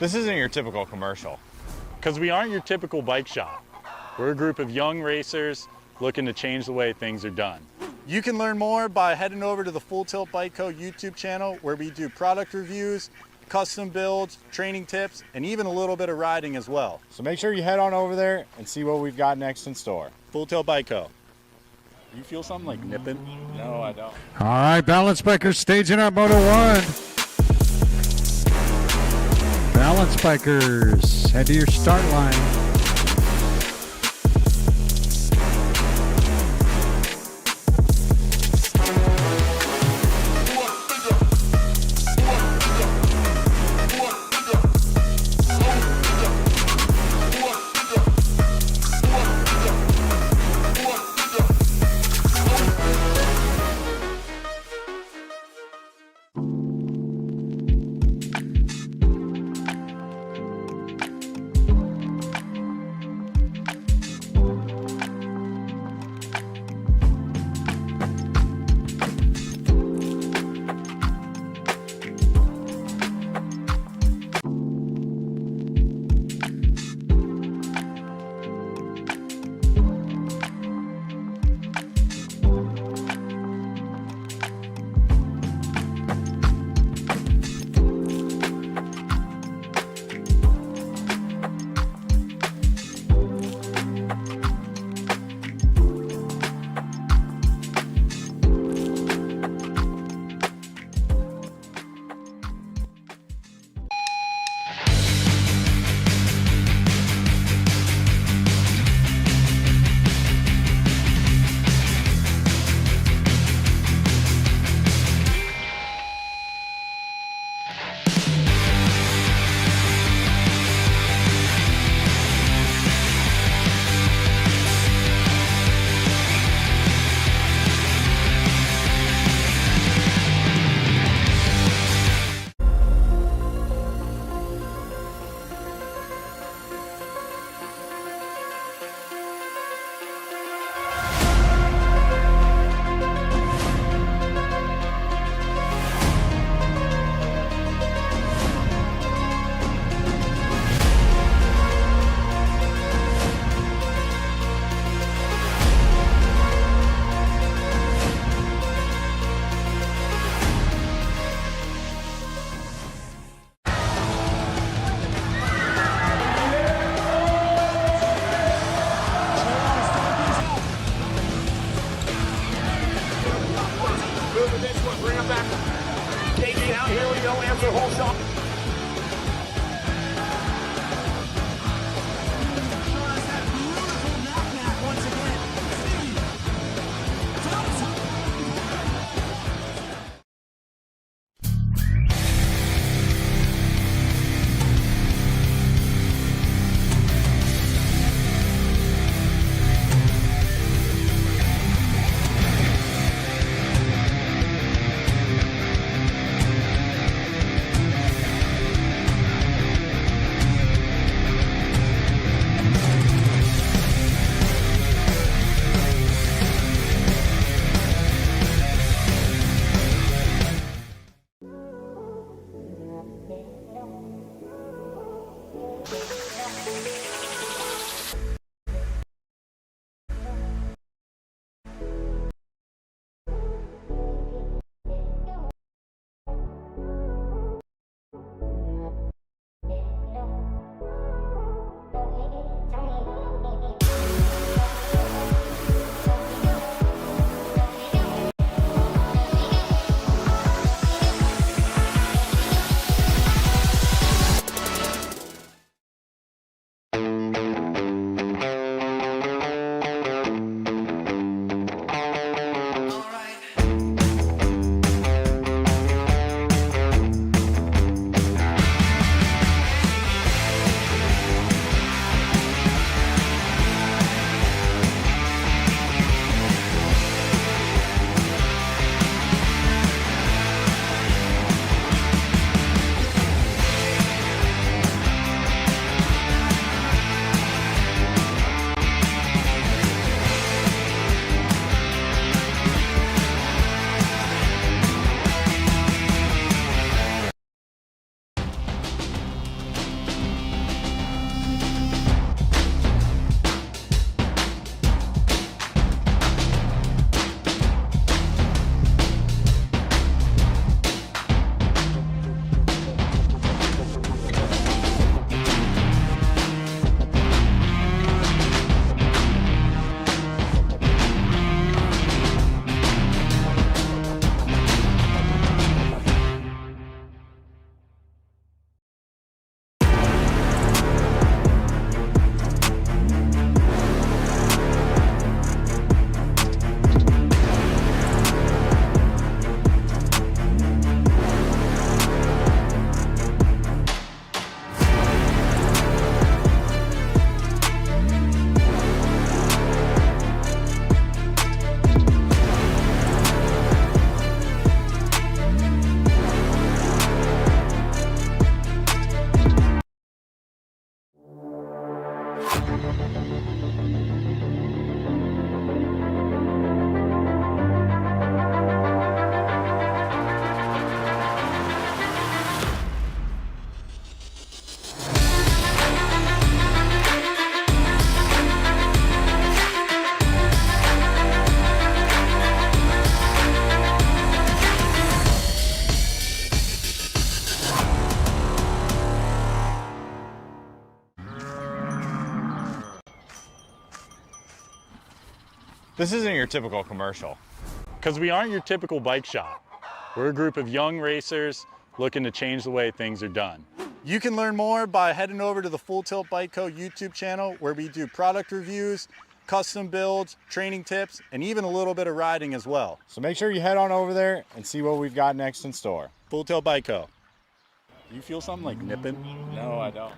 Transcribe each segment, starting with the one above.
This isn't your typical commercial. Because we aren't your typical bike shop. We're a group of young racers looking to change the way things are done. You can learn more by heading over to the Full Tilt Bike Co. YouTube channel, where we do product reviews, custom builds, training tips, and even a little bit of riding as well. So make sure you head on over there and see what we've got next in store. Full Tilt Bike Co. You feel something like nipping? No, I don't. All right, balance bikers staging up Moto 1. Balance bikers, head to your start line. This isn't your typical commercial. Because we aren't your typical bike shop. We're a group of young racers looking to change the way things are done. You can learn more by heading over to the Full Tilt Bike Co. YouTube channel where we do product reviews, custom builds, training tips, and even a little bit of riding as well. So make sure you head on over there and see what we've got next in store. Full Tilt Bike Co. Do you feel something like nipping? No, I don't.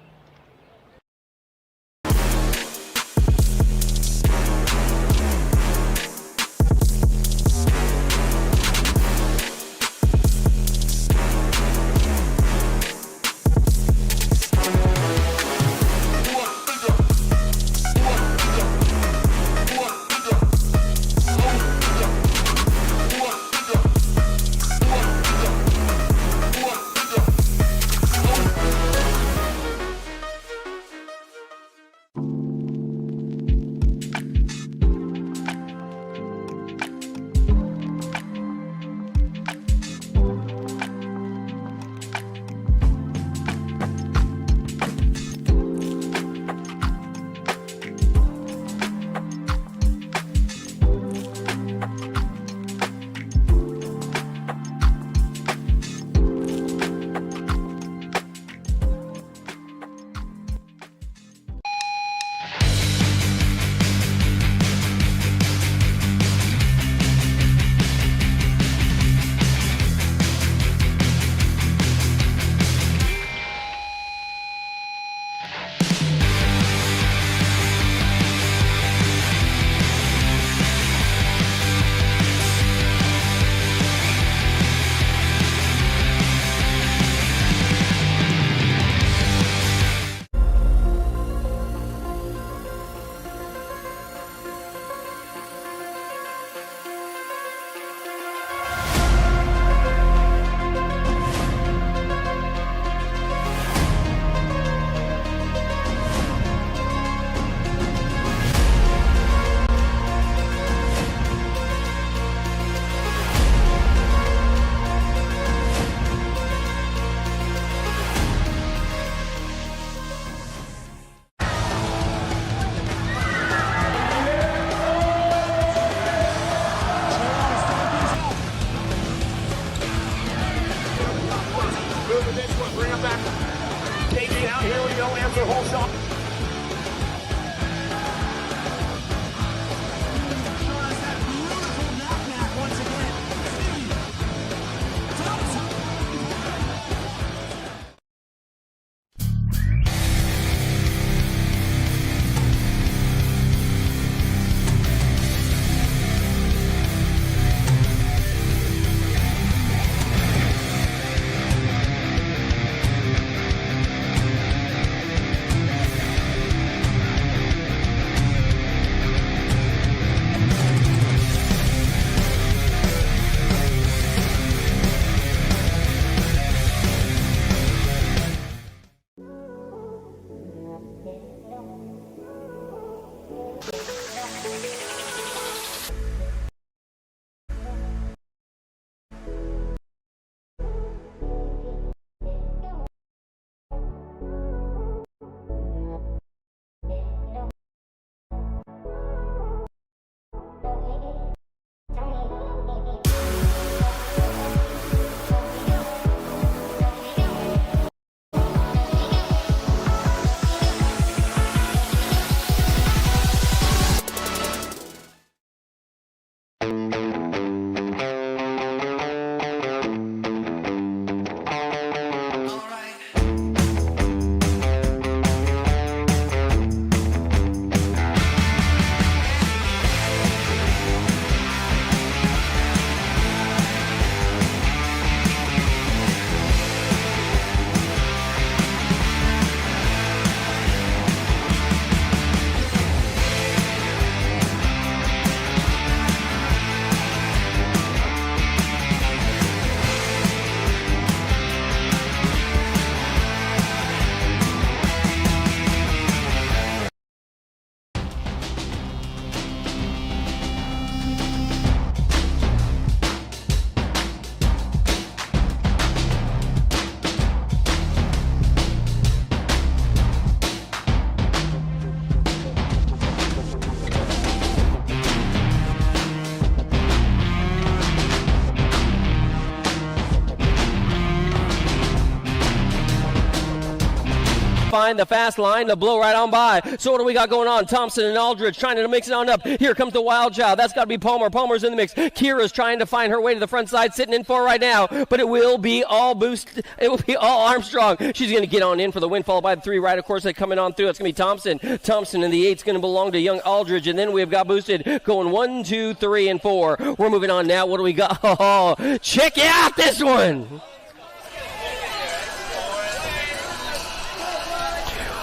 find the fast line to blow right on by. So what do we got going on? Thompson and Aldridge trying to mix it on up. Here comes the Wild Child. That's got to be Palmer. Palmer's in the mix. Kira's trying to find her way to the front side, sitting in for right now. But it will be all Boost. It will be all Armstrong. She's going to get on in for the win, followed by the 3 right. Of course, they're coming on through. It's going to be Thompson. Thompson and the 8's going to belong to young Aldridge. And then we've got Boosted going 1, 2, 3, and 4. We're moving on now. What do we got? Oh, check out this one.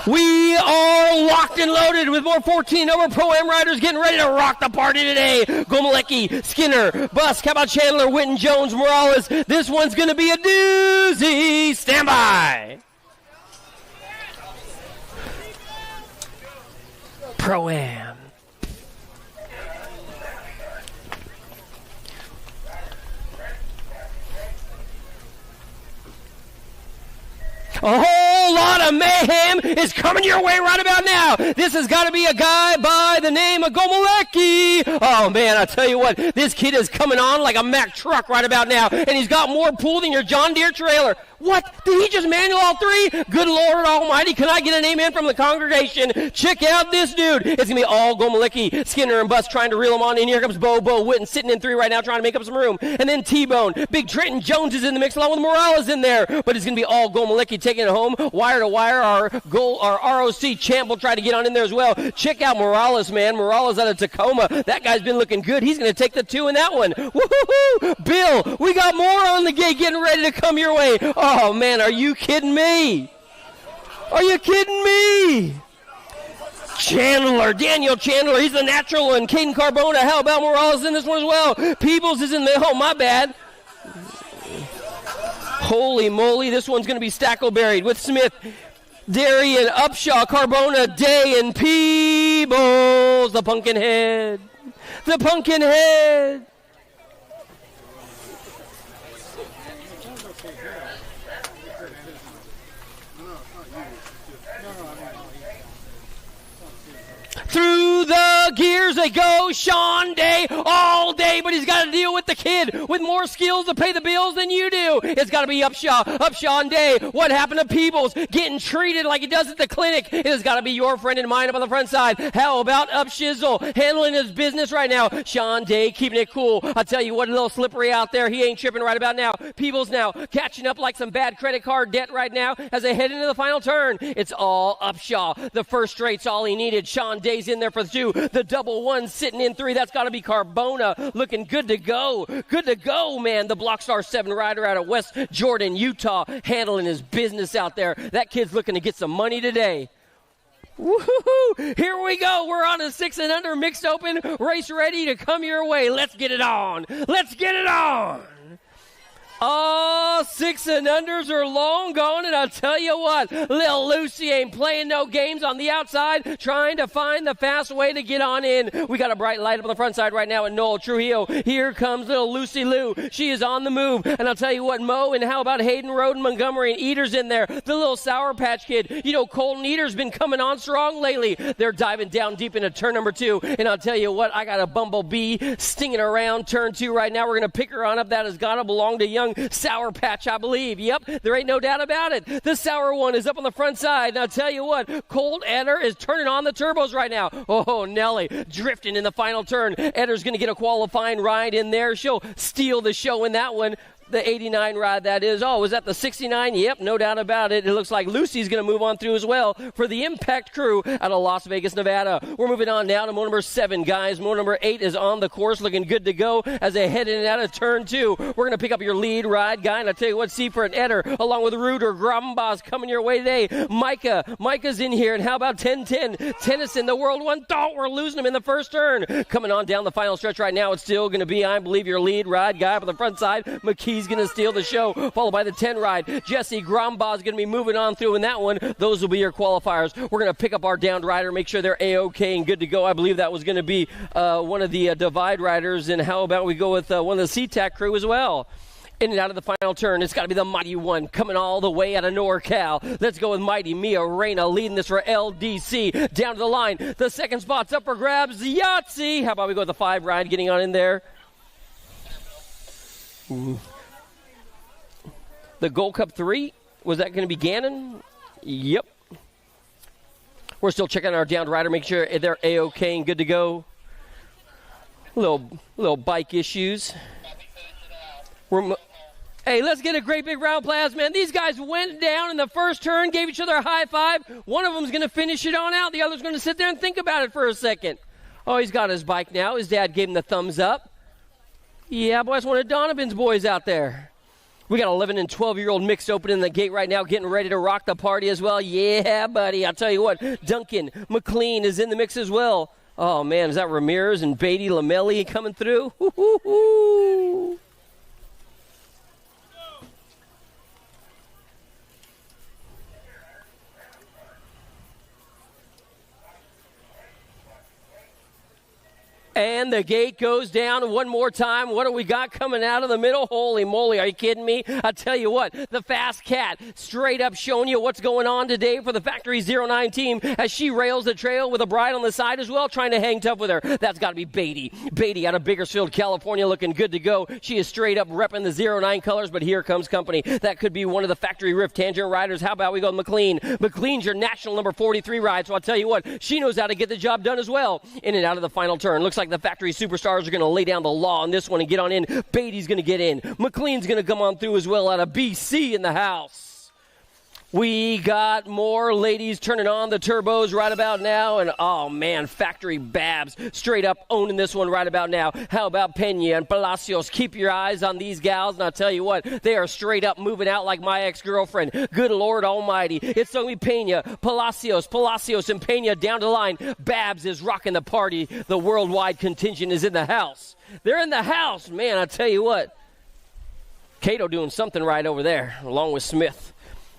We are locked and loaded with more 14 over Pro-Am riders getting ready to rock the party today. Gomalecki, Skinner, Busk, how about Chandler, Witten, Jones, Morales? This one's going to be a doozy. Stand by. Pro-Am. A whole lot of mayhem is coming your way right about now. This has got to be a guy by the name of Gomalecki. Oh, man, I tell you what, this kid is coming on like a Mack truck right about now, and he's got more pull than your John Deere trailer. What? Did he just manual all 3? Good Lord Almighty, can I get an amen from the congregation? Check out this dude. It's going to be all Gomalecki, Skinner, and Bus trying to reel him on in. Here comes Bo Witten sitting in 3 right now trying to make up some room. And then T-Bone. Big Trenton Jones is in the mix along with Morales in there. But it's going to be all Gomalecki taking it home. Wire to wire, our ROC champ will try to get on in there as well. Check out Morales, man. Morales out of Tacoma. That guy's been looking good. He's going to take the 2 in that one. Woo-hoo-hoo! Bill, we got more on the gate getting ready to come your way. Oh, man, are you kidding me? Are you kidding me? Chandler, Daniel Chandler, he's the natural one. Caden Carbona, how about Morales in this one as well? Peebles is in the, oh, my bad. Holy moly, this one's going to be Stackleberried with Smith, Darian, Upshaw, Carbona, Day, and Peebles, the pumpkin head. The pumpkin head. Through the gears they go, Sean Day, all day, but he's got to deal with the kid with more skills to pay the bills than you do. It's got to be Upshaw and Day. What happened to Peebles getting treated like he does at the clinic? It has got to be your friend and mine up on the front side. How about Upshizzle handling his business right now? Sean Day keeping it cool. I'll tell you what, a little slippery out there. He ain't tripping right about now. Peebles now catching up like some bad credit card debt right now as they head into the final turn. It's all Upshaw. The first straight's all he needed. Sean Day's in there for the 2. The double 1 sitting in 3. That's got to be Carbona looking good to go. Good to go, man. The Blockstar 7 rider out of West Jordan, Utah, handling his business out there. That kid's looking to get some money today. Woo-hoo-hoo. Here we go. We're on a 6 and under mixed open race ready to come your way. Let's get it on. Let's get it on. Oh, 6 and unders are long gone, and I'll tell you what, little Lucy ain't playing no games on the outside, trying to find the fast way to get on in. We got a bright light up on the front side right now at Noel Trujillo. Here comes little Lucy Lou. She is on the move, and I'll tell you what, Mo, and how about Hayden Roden, Montgomery, and Eater's in there, the little Sour Patch Kid. You know, Colton Eater's been coming on strong lately. They're diving down deep into turn number 2, and I'll tell you what, I got a Bumblebee stinging around turn 2 right now. We're going to pick her on up. That has got to belong to young Sour Patch, I believe. Yep, there ain't no doubt about it. The Sour one is up on the front side. And I'll tell you what, Colt Eder is turning on the turbos right now. Oh, Nelly drifting in the final turn. Eder's going to get a qualifying ride in there. She'll steal the show in that one. The 89 ride, that is. Oh, was that the 69? Yep, no doubt about it. It looks like Lucy's going to move on through as well for the Impact crew out of Las Vegas, Nevada. We're moving on now to motor number 7, guys. Motor number 8 is on the course, looking good to go as they head in and out of turn 2. We're going to pick up your lead ride guy, and I'll tell you what, Seifert and Eder, along with Ruder, Grambas coming your way today. Micah's in here, and how about 10-10? Tennyson, the World One, thought we're losing him in the first turn. Coming on down the final stretch right now, it's still going to be, I believe, your lead ride guy up on the front side. McKee's going to steal the show, followed by the 10 ride. Jesse Grombaugh is going to be moving on through in that one. Those will be your qualifiers. We're going to pick up our downed rider, make sure they're A-OK and good to go. I believe that was going to be one of the Divide riders, and how about we go with one of the SeaTac crew as well. In and out of the final turn, it's got to be the Mighty One coming all the way out of NorCal. Let's go with Mighty Mia Reyna leading this for LDC. Down to the line. The second spot's up for grabs. Yahtzee. How about we go with the 5 ride getting on in there? Ooh. The Gold Cup 3, was that going to be Gannon? Yep. We're still checking our downed rider, make sure they're A-OK and good to go. Little bike issues. Hey, let's get a great big round of applause, man. These guys went down in the first turn, gave each other a high five. One of them's going to finish it on out. The other's going to sit there and think about it for a second. Oh, he's got his bike now. His dad gave him the thumbs up. Yeah, boy, that's one of Donovan's boys out there. We got 11 and 12-year-old mixed open in the gate right now, getting ready to rock the party as well. Yeah, buddy. I'll tell you what, Duncan McLean is in the mix as well. Oh, man, is that Ramirez and Beatty Lamelli coming through? Woo-hoo-hoo. And the gate goes down one more time. What do we got coming out of the middle? Holy moly, are you kidding me? I tell you what, the Fast Cat straight up showing you what's going on today for the Factory 09 team as she rails the trail with a bride on the side as well, trying to hang tough with her. That's got to be Beatty. Beatty out of Bakersfield, California, looking good to go. She is straight up repping the 09 colors, but here comes company. That could be one of the Factory Rift Tangent riders. How about we go with McLean? McLean's your national number 43 ride, so I'll tell you what, she knows how to get the job done as well. In and out of the final turn. Looks like the Factory Superstars are going to lay down the law on this one and get on in. Beatty's going to get in. McLean's going to come on through as well out of BC in the house. We got more ladies turning on the turbos right about now. And, oh, man, Factory Babs straight up owning this one right about now. How about Pena and Palacios? Keep your eyes on these gals. And I'll tell you what, they are straight up moving out like my ex-girlfriend. Good Lord Almighty. It's only Pena, Palacios, and Pena down the line. Babs is rocking the party. The worldwide contingent is in the house. They're in the house. Man, I'll tell you what. Cato doing something right over there, along with Smith.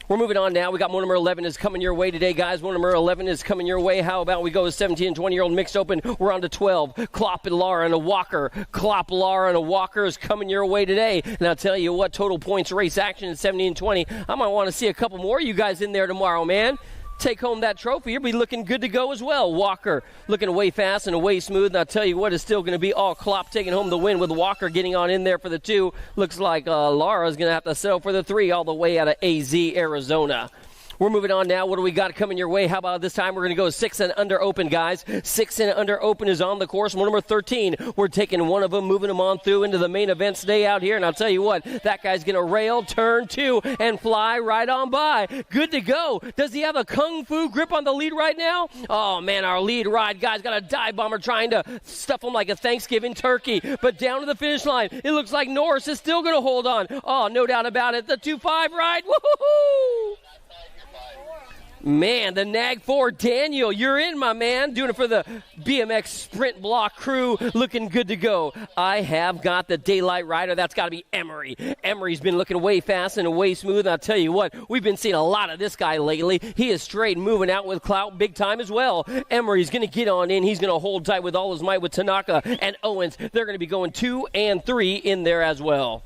We're moving on now. We got one number 11 is coming your way today, guys. One number 11 is coming your way. How about we go with 17 and 20-year-old mixed open? We're on to 12. Klopp and Lara and a Walker. Klopp, Lara, and a Walker is coming your way today. And I'll tell you what, total points race action at 17 and 20. I might want to see a couple more of you guys in there tomorrow, man. Take home that trophy. You'll be looking good to go as well. Walker looking away fast and away smooth. And I'll tell you what, it's still going to be all Klopp taking home the win with Walker getting on in there for the 2. Looks like Lara's going to have to settle for the 3 all the way out of AZ, Arizona. We're moving on now. What do we got coming your way? How about this time we're going to go 6 and under open, guys. 6 and under open is on the course. One number 13. We're taking one of them, moving them on through into the main event today out here. And I'll tell you what, that guy's going to rail, turn 2, and fly right on by. Good to go. Does he have a kung fu grip on the lead right now? Oh, man, our lead ride guy's got a dive bomber trying to stuff him like a Thanksgiving turkey. But down to the finish line, it looks like Norris is still going to hold on. Oh, no doubt about it. The 2-5 ride. Woo-hoo-hoo! Man, the Nag 4, Daniel, you're in, my man. Doing it for the BMX Sprint Block crew. Looking good to go. I have got the Daylight Rider. That's got to be Emery. Emery's been looking way fast and way smooth. And I'll tell you what, we've been seeing a lot of this guy lately. He is straight moving out with clout big time as well. Emery's going to get on in. He's going to hold tight with all his might with Tanaka and Owens. They're going to be going 2 and 3 in there as well.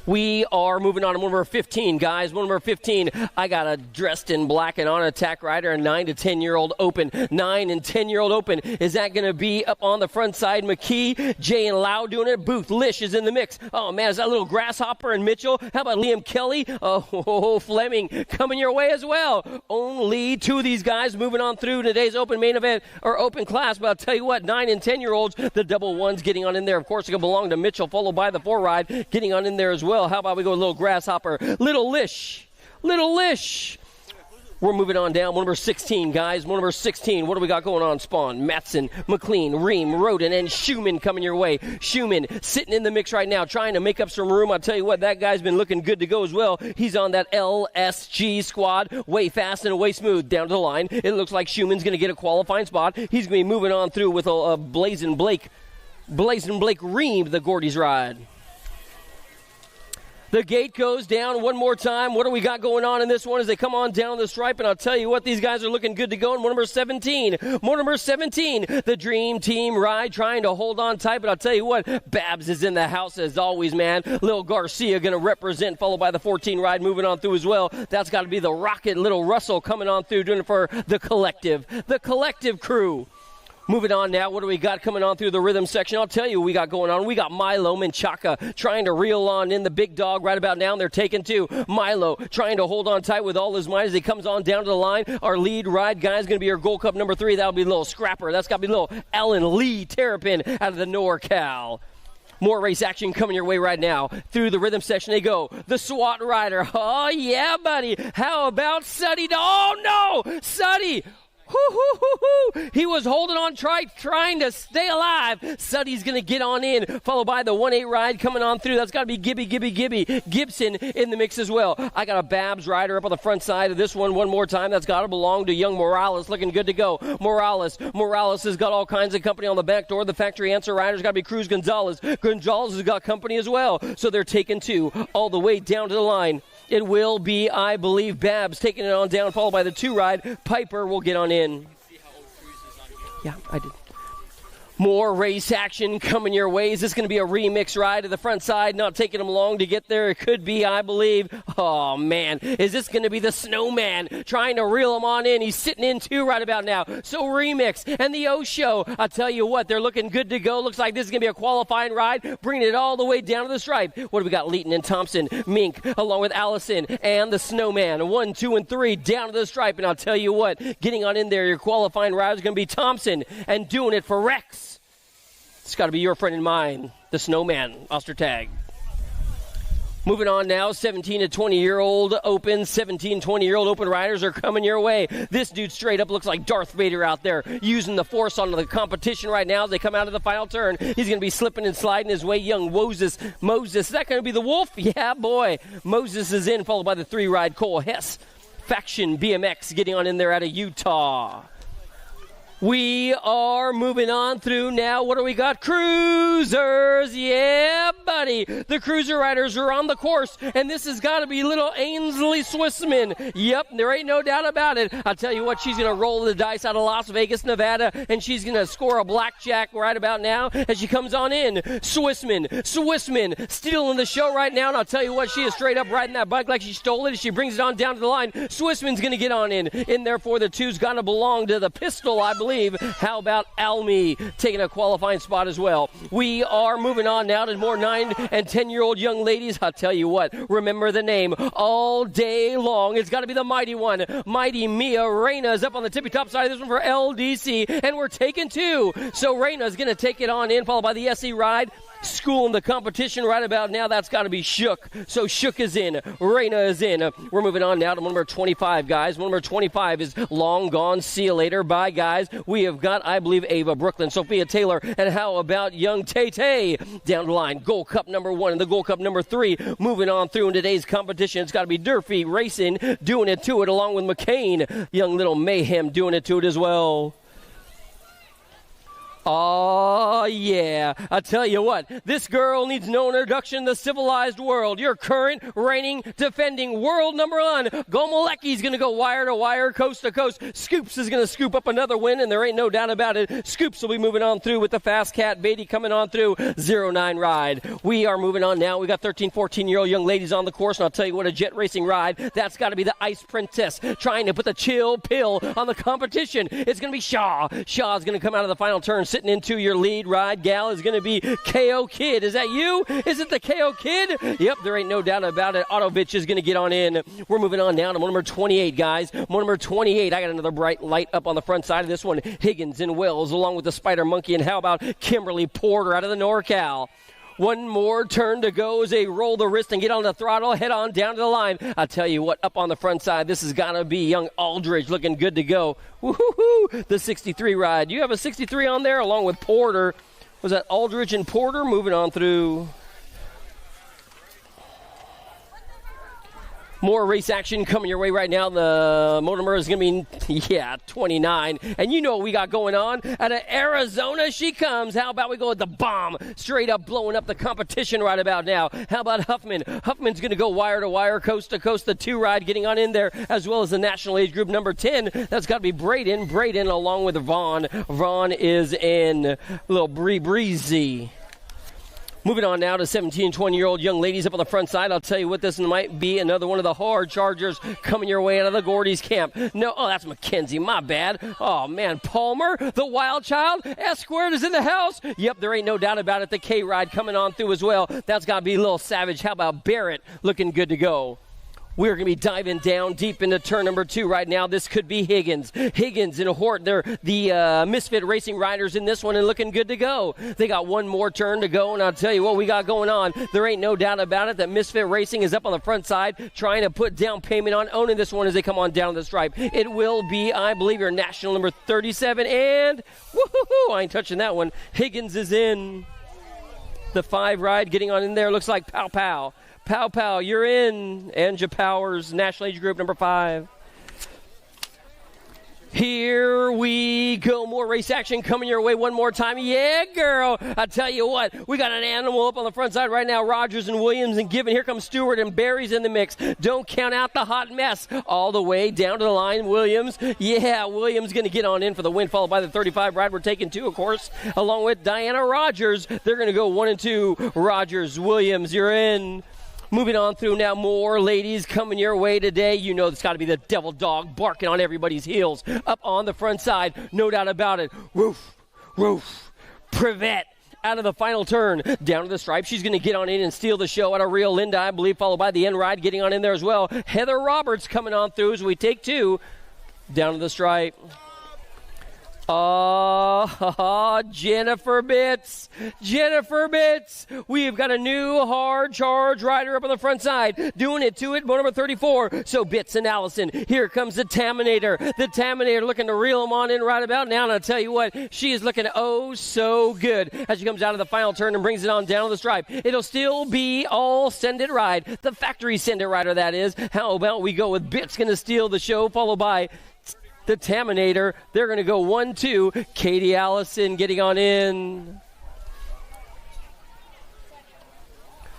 We are moving on to one number 15, guys. One number 15, I got a dressed in black and on attack rider, a 9 to 10-year-old open. 9 and 10-year-old open. Is that going to be up on the front side? McKee, Jay and Lau doing it. Booth, Lish is in the mix. Oh, man, is that little Grasshopper and Mitchell? How about Liam Kelly? Oh, Fleming coming your way as well. Only 2 of these guys moving on through today's open main event or open class. But I'll tell you what, 9 and 10-year-olds, the double ones getting on in there. Of course, it's going to belong to Mitchell, followed by the 4 ride, getting on in there as well. How about we go with little Grasshopper, little Lish. We're moving on down. One number 16, guys. One number 16. What do we got going on? Spawn, Matson, McLean, Ream, Roden, and Schumann coming your way. Schumann sitting in the mix right now, trying to make up some room. I'll tell you what, that guy's been looking good to go as well. He's on that LSG squad, way fast and way smooth down to the line. It looks like Schumann's going to get a qualifying spot. He's going to be moving on through with a Blazin' Blake Ream, the Gordy's ride. The gate goes down one more time. What do we got going on in this one as they come on down the stripe? And I'll tell you what, these guys are looking good to go. And one number 17, the Dream Team ride, trying to hold on tight. But I'll tell you what, Babs is in the house as always, man. Lil Garcia going to represent, followed by the 14 ride, moving on through as well. That's got to be the Rocket, Little Russell coming on through, doing it for the collective crew. Moving on now, what do we got coming on through the rhythm section? I'll tell you what we got going on. We got Milo Menchaca trying to reel on in the big dog right about now, and they're taking two. Milo trying to hold on tight with all his might as he comes on down to the line. Our lead ride guy is going to be our Gold Cup number 3. That'll be a little scrapper. That's got to be little Ellen Lee Terrapin out of the NorCal. More race action coming your way right now. Through the rhythm section they go. The SWAT rider. Oh, yeah, buddy. How about Suddy? Oh, no! Suddy! He was holding on, trying to stay alive. Suddy's going to get on in, followed by the 1-8 ride coming on through. That's got to be Gibson in the mix as well. I got a Babs rider up on the front side of this one more time. That's got to belong to young Morales, looking good to go. Morales has got all kinds of company on the back door. The factory answer rider's got to be Cruz Gonzalez. Gonzalez has got company as well. So they're taking two all the way down to the line. It will be, I believe, Babs taking it on down, followed by the 2 ride. Piper will get on in. Yeah, I did. More race action coming your way. Is this going to be a remix ride to the front side? Not taking them long to get there. It could be, I believe. Oh, man. Is this going to be the Snowman trying to reel him on in? He's sitting in 2 right about now. So remix and the O Show. I'll tell you what, they're looking good to go. Looks like this is going to be a qualifying ride, bringing it all the way down to the stripe. What do we got? Leighton and Thompson, Mink, along with Allison and the Snowman. 1, 2, and 3 down to the stripe. And I'll tell you what, getting on in there, your qualifying ride is going to be Thompson and doing it for Rex. It's got to be your friend and mine, the Snowman, Ostertag. Moving on now, 17 to 20-year-old open, 17, 20-year-old open riders are coming your way. This dude straight up looks like Darth Vader out there, using the force on the competition right now as they come out of the final turn. He's going to be slipping and sliding his way. Young Moses, is that going to be the Wolf? Yeah, boy. Moses is in, followed by the 3-ride Cole Hess. Faction BMX getting on in there out of Utah. We are moving on through now. What do we got? Cruisers. Yeah, buddy. The cruiser riders are on the course, and this has got to be little Ainsley Swissman. Yep, there ain't no doubt about it. I'll tell you what, she's going to roll the dice out of Las Vegas, Nevada, and she's going to score a blackjack right about now as she comes on in. Swissman stealing the show right now, and I'll tell you what, she is straight up riding that bike like she stole it as she brings it on down to the line. Swissman's going to get on in. Therefore, the 2's got to belong to the pistol, I believe. How about Almy taking a qualifying spot as well? We are moving on now to more 9 and 10-year-old young ladies. I'll tell you what, remember the name all day long. It's got to be the mighty one. Mighty Mia Reyna is up on the tippy-top side of this one for LDC, and we're taking 2. So Reyna's going to take it on in, followed by the SE ride. Schooling the competition right about now. That's got to be Shook. So Shook is in. Reyna is in. We're moving on now to number 25, guys. Number 25 is Long Gone. See you later. Bye, guys. We have got, I believe, Ava Brooklyn, Sophia Taylor, and how about young Tay-Tay? Down the line, Gold Cup number 1 and the Gold Cup number 3. Moving on through in today's competition. It's got to be Durfee Racing doing it to it, along with McCain. Young little Mayhem doing it to it as well. Oh, yeah. I tell you what, this girl needs no introduction to the civilized world. Your current, reigning, defending world number 1. Gomolecki's going to go wire to wire, coast to coast. Scoops is going to scoop up another win, and there ain't no doubt about it. Scoops will be moving on through with the Fast Cat. Beatty coming on through. 09 ride. We are moving on now. We got 13, 14-year-old young ladies on the course, and I'll tell you what, a jet racing ride. That's got to be the Ice Princess trying to put the chill pill on the competition. It's going to be Shaw. Shaw's going to come out of the final turn, sitting into your lead ride gal is going to be KO Kid. Is that you? Is it the KO Kid? Yep, there ain't no doubt about it. Autovich is going to get on in. We're moving on now to number 28, guys. Number 28. I got another bright light up on the front side of this one. Higgins and Wells along with the Spider Monkey. And how about Kimberly Porter out of the NorCal? One more turn to go as they roll the wrist and get on the throttle, head on down to the line. I'll tell you what, up on the front side, this has got to be young Aldridge looking good to go. Woo-hoo-hoo, the 63 ride. You have a 63 on there along with Porter. Was that Aldridge and Porter? Moving on through. More race action coming your way right now. The monomer is going to be, 29. And you know what we got going on. Out of Arizona she comes. How about we go with the bomb? Straight up blowing up the competition right about now. How about Huffman? Huffman's going to go wire to wire, coast to coast. The 2 ride getting on in there, as well as the national age group number 10. That's got to be Braden. Braden along with Vaughn. Vaughn is in little breezy. Moving on now to 17 and 20-year-old young ladies up on the front side. I'll tell you what, this might be another one of the hard chargers coming your way out of the Gordy's camp. No, oh, that's Mackenzie. My bad. Oh, man. Palmer, the wild child. S-squared is in the house. Yep, there ain't no doubt about it. The K-Ride coming on through as well. That's got to be a little savage. How about Barrett looking good to go? We're going to be diving down deep into turn number 2 right now. This could be Higgins. Higgins and Hort, they're the Misfit Racing riders in this one and looking good to go. They got one more turn to go, and I'll tell you what we got going on. There ain't no doubt about it that Misfit Racing is up on the front side trying to put down payment on owning this one as they come on down the stripe. It will be, I believe, your national number 37, and woohoo, I ain't touching that one. Higgins is in. The 5 ride getting on in there. Looks like Pow Pow. Pow Pow, you're in. Anja Powers, National Age Group number 5. Here we go. More race action coming your way one more time. Yeah, girl. I tell you what, we got an animal up on the front side right now. Rogers and Williams and Given. Here comes Stewart and Barry's in the mix. Don't count out the hot mess. All the way down to the line, Williams. Yeah, Williams going to get on in for the win, followed by the 35 ride. We're taking 2, of course, along with Diana Rogers. They're going to go 1 and 2. Rogers, Williams, you're in. Moving on through now, more ladies coming your way today. You know it's got to be the devil dog barking on everybody's heels. Up on the front side, no doubt about it. Roof, roof, Privet. Out of the final turn, down to the stripe. She's going to get on in and steal the show out of Rio Linda, I believe, followed by the end ride getting on in there as well. Heather Roberts coming on through as we take 2, down to the stripe. Jennifer Bitts. Jennifer Bitts. We've got a new hard charge rider up on the front side. Doing it to it, number 34. So Bitts and Allison. Here comes the Taminator. The Taminator looking to reel him on in right about now. And I'll tell you what, she is looking oh so good as she comes out of the final turn and brings it on down to the stripe. It'll still be all Send It Ride. The factory Send It Rider, that is. How about we go with Bitts going to steal the show, followed by the Taminator. They're going to go 1-2. Katie Allison getting on in.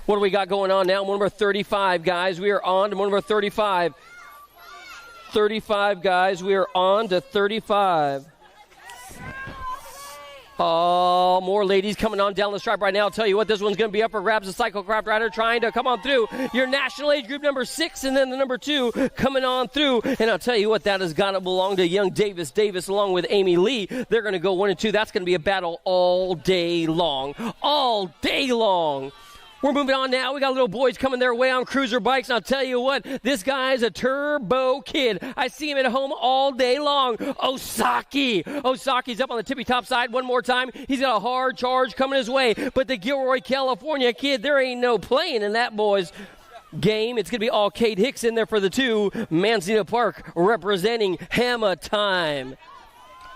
What do we got going on now? Number 35, guys. We are on to number 35. 35, guys. We are on to 35. Oh, more ladies coming on down the stripe right now. I'll tell you what, this one's going to be up for grabs. The Cyclecraft rider trying to come on through. Your national age group number 6 and then the number 2 coming on through. And I'll tell you what, that has got to belong to young Davis. Davis along with Amy Lee. They're going to go 1 and 2. That's going to be a battle all day long. All day long. We're moving on now. We got little boys coming their way on cruiser bikes. And I'll tell you what, this guy's a turbo kid. I see him at home all day long. Osaki. Osaki's up on the tippy top side one more time. He's got a hard charge coming his way. But the Gilroy, California kid, there ain't no playing in that boy's game. It's going to be all Kate Hicks in there for the 2. Mancina Park representing Hammer Time.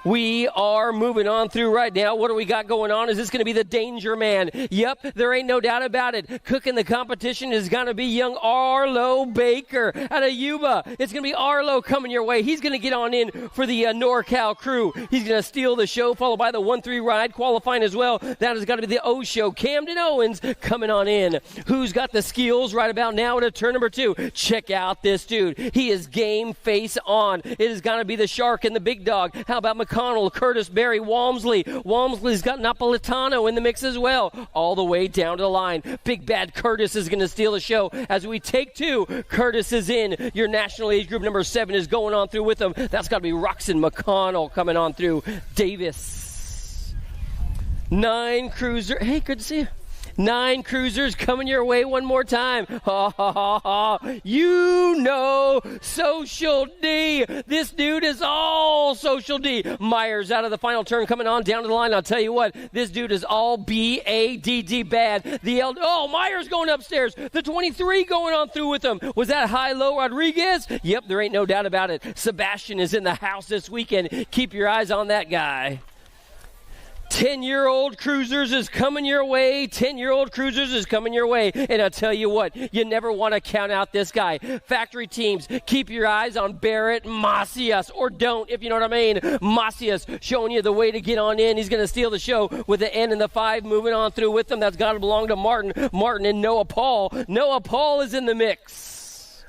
We are moving on through right now. What do we got going on? Is this going to be the Danger Man? Yep, there ain't no doubt about it. Cooking the competition is going to be young Arlo Baker out of Yuba. It's going to be Arlo coming your way. He's going to get on in for the NorCal crew. He's going to steal the show, followed by the 1-3 ride, qualifying as well. That has got to be the O Show. Camden Owens coming on in. Who's got the skills right about now at a turn number 2? Check out this dude. He is game face on. It is going to be the Shark and the Big Dog. How about McConnell, Curtis, Barry, Walmsley. Walmsley's got Napolitano in the mix as well, all the way down to the line. Big Bad Curtis is going to steal the show as we take 2. Curtis is in. Your national age group number 7 is going on through with them. That's got to be Roxanne McConnell coming on through. Davis. 9 cruiser. Hey, good to see you. 9 cruisers coming your way one more time. Ha, ha, ha, ha. You know Social D. This dude is all Social D. Myers out of the final turn coming on down to the line. I'll tell you what, this dude is all B-A-D-D bad. Myers going upstairs. The 23 going on through with him. Was that High-Low Rodriguez? Yep, there ain't no doubt about it. Sebastian is in the house this weekend. Keep your eyes on that guy. 10-year-old Cruisers is coming your way. 10-year-old Cruisers is coming your way. And I'll tell you what, you never want to count out this guy. Factory teams, keep your eyes on Barrett Macias, or don't, if you know what I mean. Macias showing you the way to get on in. He's going to steal the show with the N and the 5 moving on through with them. That's got to belong to Martin. Martin and Noah Paul. Noah Paul is in the mix.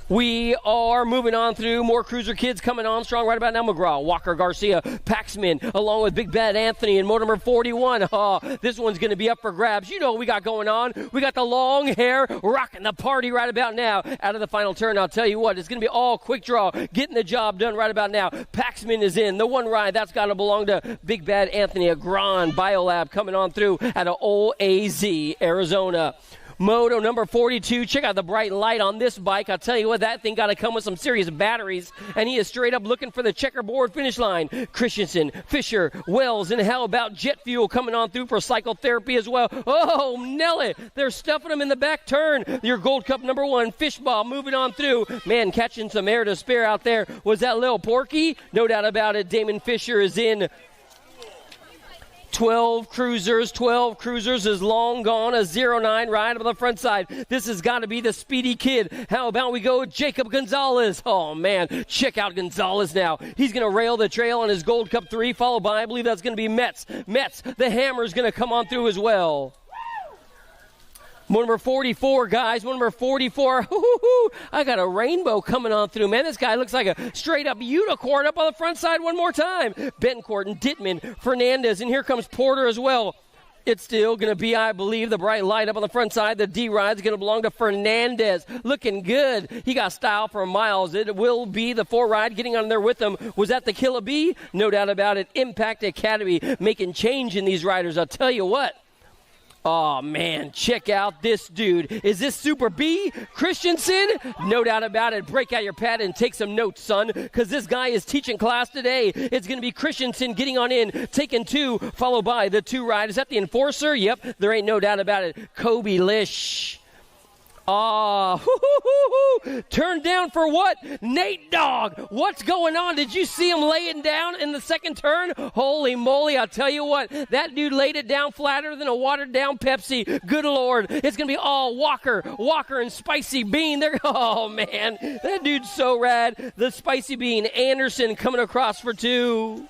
We are moving on through more cruiser kids coming on strong right about now. McGraw, Walker, Garcia, Paxman, along with Big Bad Anthony and motor number 41. Oh, this one's going to be up for grabs. You know what we got going on. We got the long hair rocking the party right about now. Out of the final turn, I'll tell you what, it's going to be all quick draw, getting the job done right about now. Paxman is in. The one ride, that's got to belong to Big Bad Anthony, a Grand Biolab coming on through out of OAZ, Arizona. Moto number 42, check out the bright light on this bike. I'll tell you what, that thing got to come with some serious batteries, and he is straight up looking for the checkerboard finish line. Christensen, Fisher, Wells, and how about Jet Fuel coming on through for psychotherapy as well. Oh, Nelly, they're stuffing him in the back turn. Your Gold Cup number 1, Fishball, moving on through. Man, catching some air to spare out there. Was that Lil Porky? No doubt about it. Damon Fisher is in. 12 cruisers is long gone. A 09 ride on the front side. This has got to be the speedy kid. How about we go Jacob Gonzalez? Oh, man. Check out Gonzalez now. He's going to rail the trail on his Gold Cup 3, followed by, I believe that's going to be Metz. The hammer is going to come on through as well. One number 44, guys. One number 44. I got a rainbow coming on through, man. This guy looks like a straight-up unicorn up on the front side one more time. Bencourt and Dittman, Fernandez, and here comes Porter as well. It's still going to be, I believe, the bright light up on the front side. The D-Ride's going to belong to Fernandez. Looking good. He got style for miles. It will be the 4-ride getting on there with him. Was that the Killer Bee? No doubt about it. Impact Academy making change in these riders. I'll tell you what. Oh, man, check out this dude. Is this Super B? Christensen? No doubt about it. Break out your pad and take some notes, son, because this guy is teaching class today. It's going to be Christensen getting on in, taking 2, followed by the 2-ride. Is that the Enforcer? Yep, there ain't no doubt about it. Kobe Lish. Turned down for what? Nate Dogg. What's going on? Did you see him laying down in the second turn? Holy moly, I'll tell you what. That dude laid it down flatter than a watered-down Pepsi. Good Lord. It's going to be all Walker and Spicy Bean. Oh, man. That dude's so rad. The Spicy Bean. Anderson coming across for 2.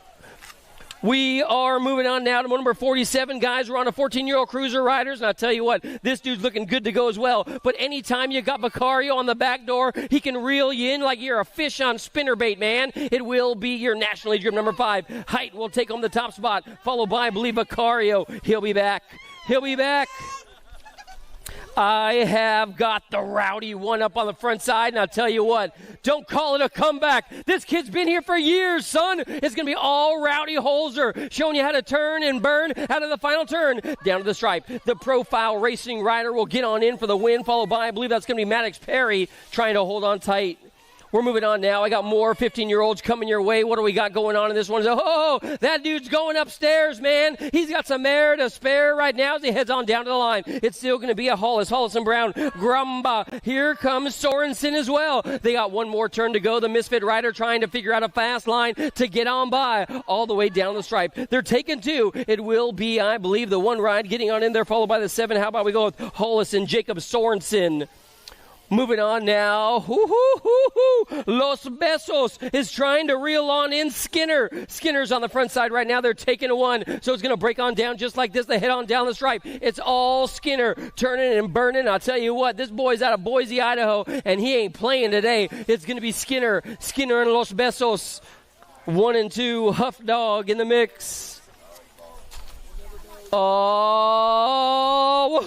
We are moving on now to number 47, guys. We're on a 14-year-old cruiser riders, and I'll tell you what, this dude's looking good to go as well. But anytime you got Vicario on the back door, he can reel you in like you're a fish on spinnerbait, man. It will be your National Age Group number 5. Height will take home the top spot, followed by, I believe, Vicario. He'll be back. I have got the rowdy one up on the front side, and I'll tell you what, don't call it a comeback. This kid's been here for years, son. It's going to be all Rowdy Holzer, showing you how to turn and burn out of the final turn. Down to the stripe. The Profile Racing rider will get on in for the win, followed by, I believe that's going to be Maddox Perry, trying to hold on tight. We're moving on now. I got more 15-year-olds coming your way. What do we got going on in this one? Oh, that dude's going upstairs, man. He's got some air to spare right now as he heads on down to the line. It's still going to be a Hollis and Brown. Grumba. Here comes Sorensen as well. They got one more turn to go. The Misfit rider trying to figure out a fast line to get on by all the way down the stripe. They're taking 2. It will be, I believe, the 1 ride getting on in there, followed by the 7. How about we go with Hollis and Jacob Sorensen? Moving on now. Los Besos is trying to reel on in Skinner. Skinner's on the front side right now. They're taking a 1. So it's going to break on down just like this. They head on down the stripe. It's all Skinner turning and burning. I'll tell you what, this boy's out of Boise, Idaho, and he ain't playing today. It's going to be Skinner and Los Besos. 1 and 2, Huff Dog in the mix. Oh,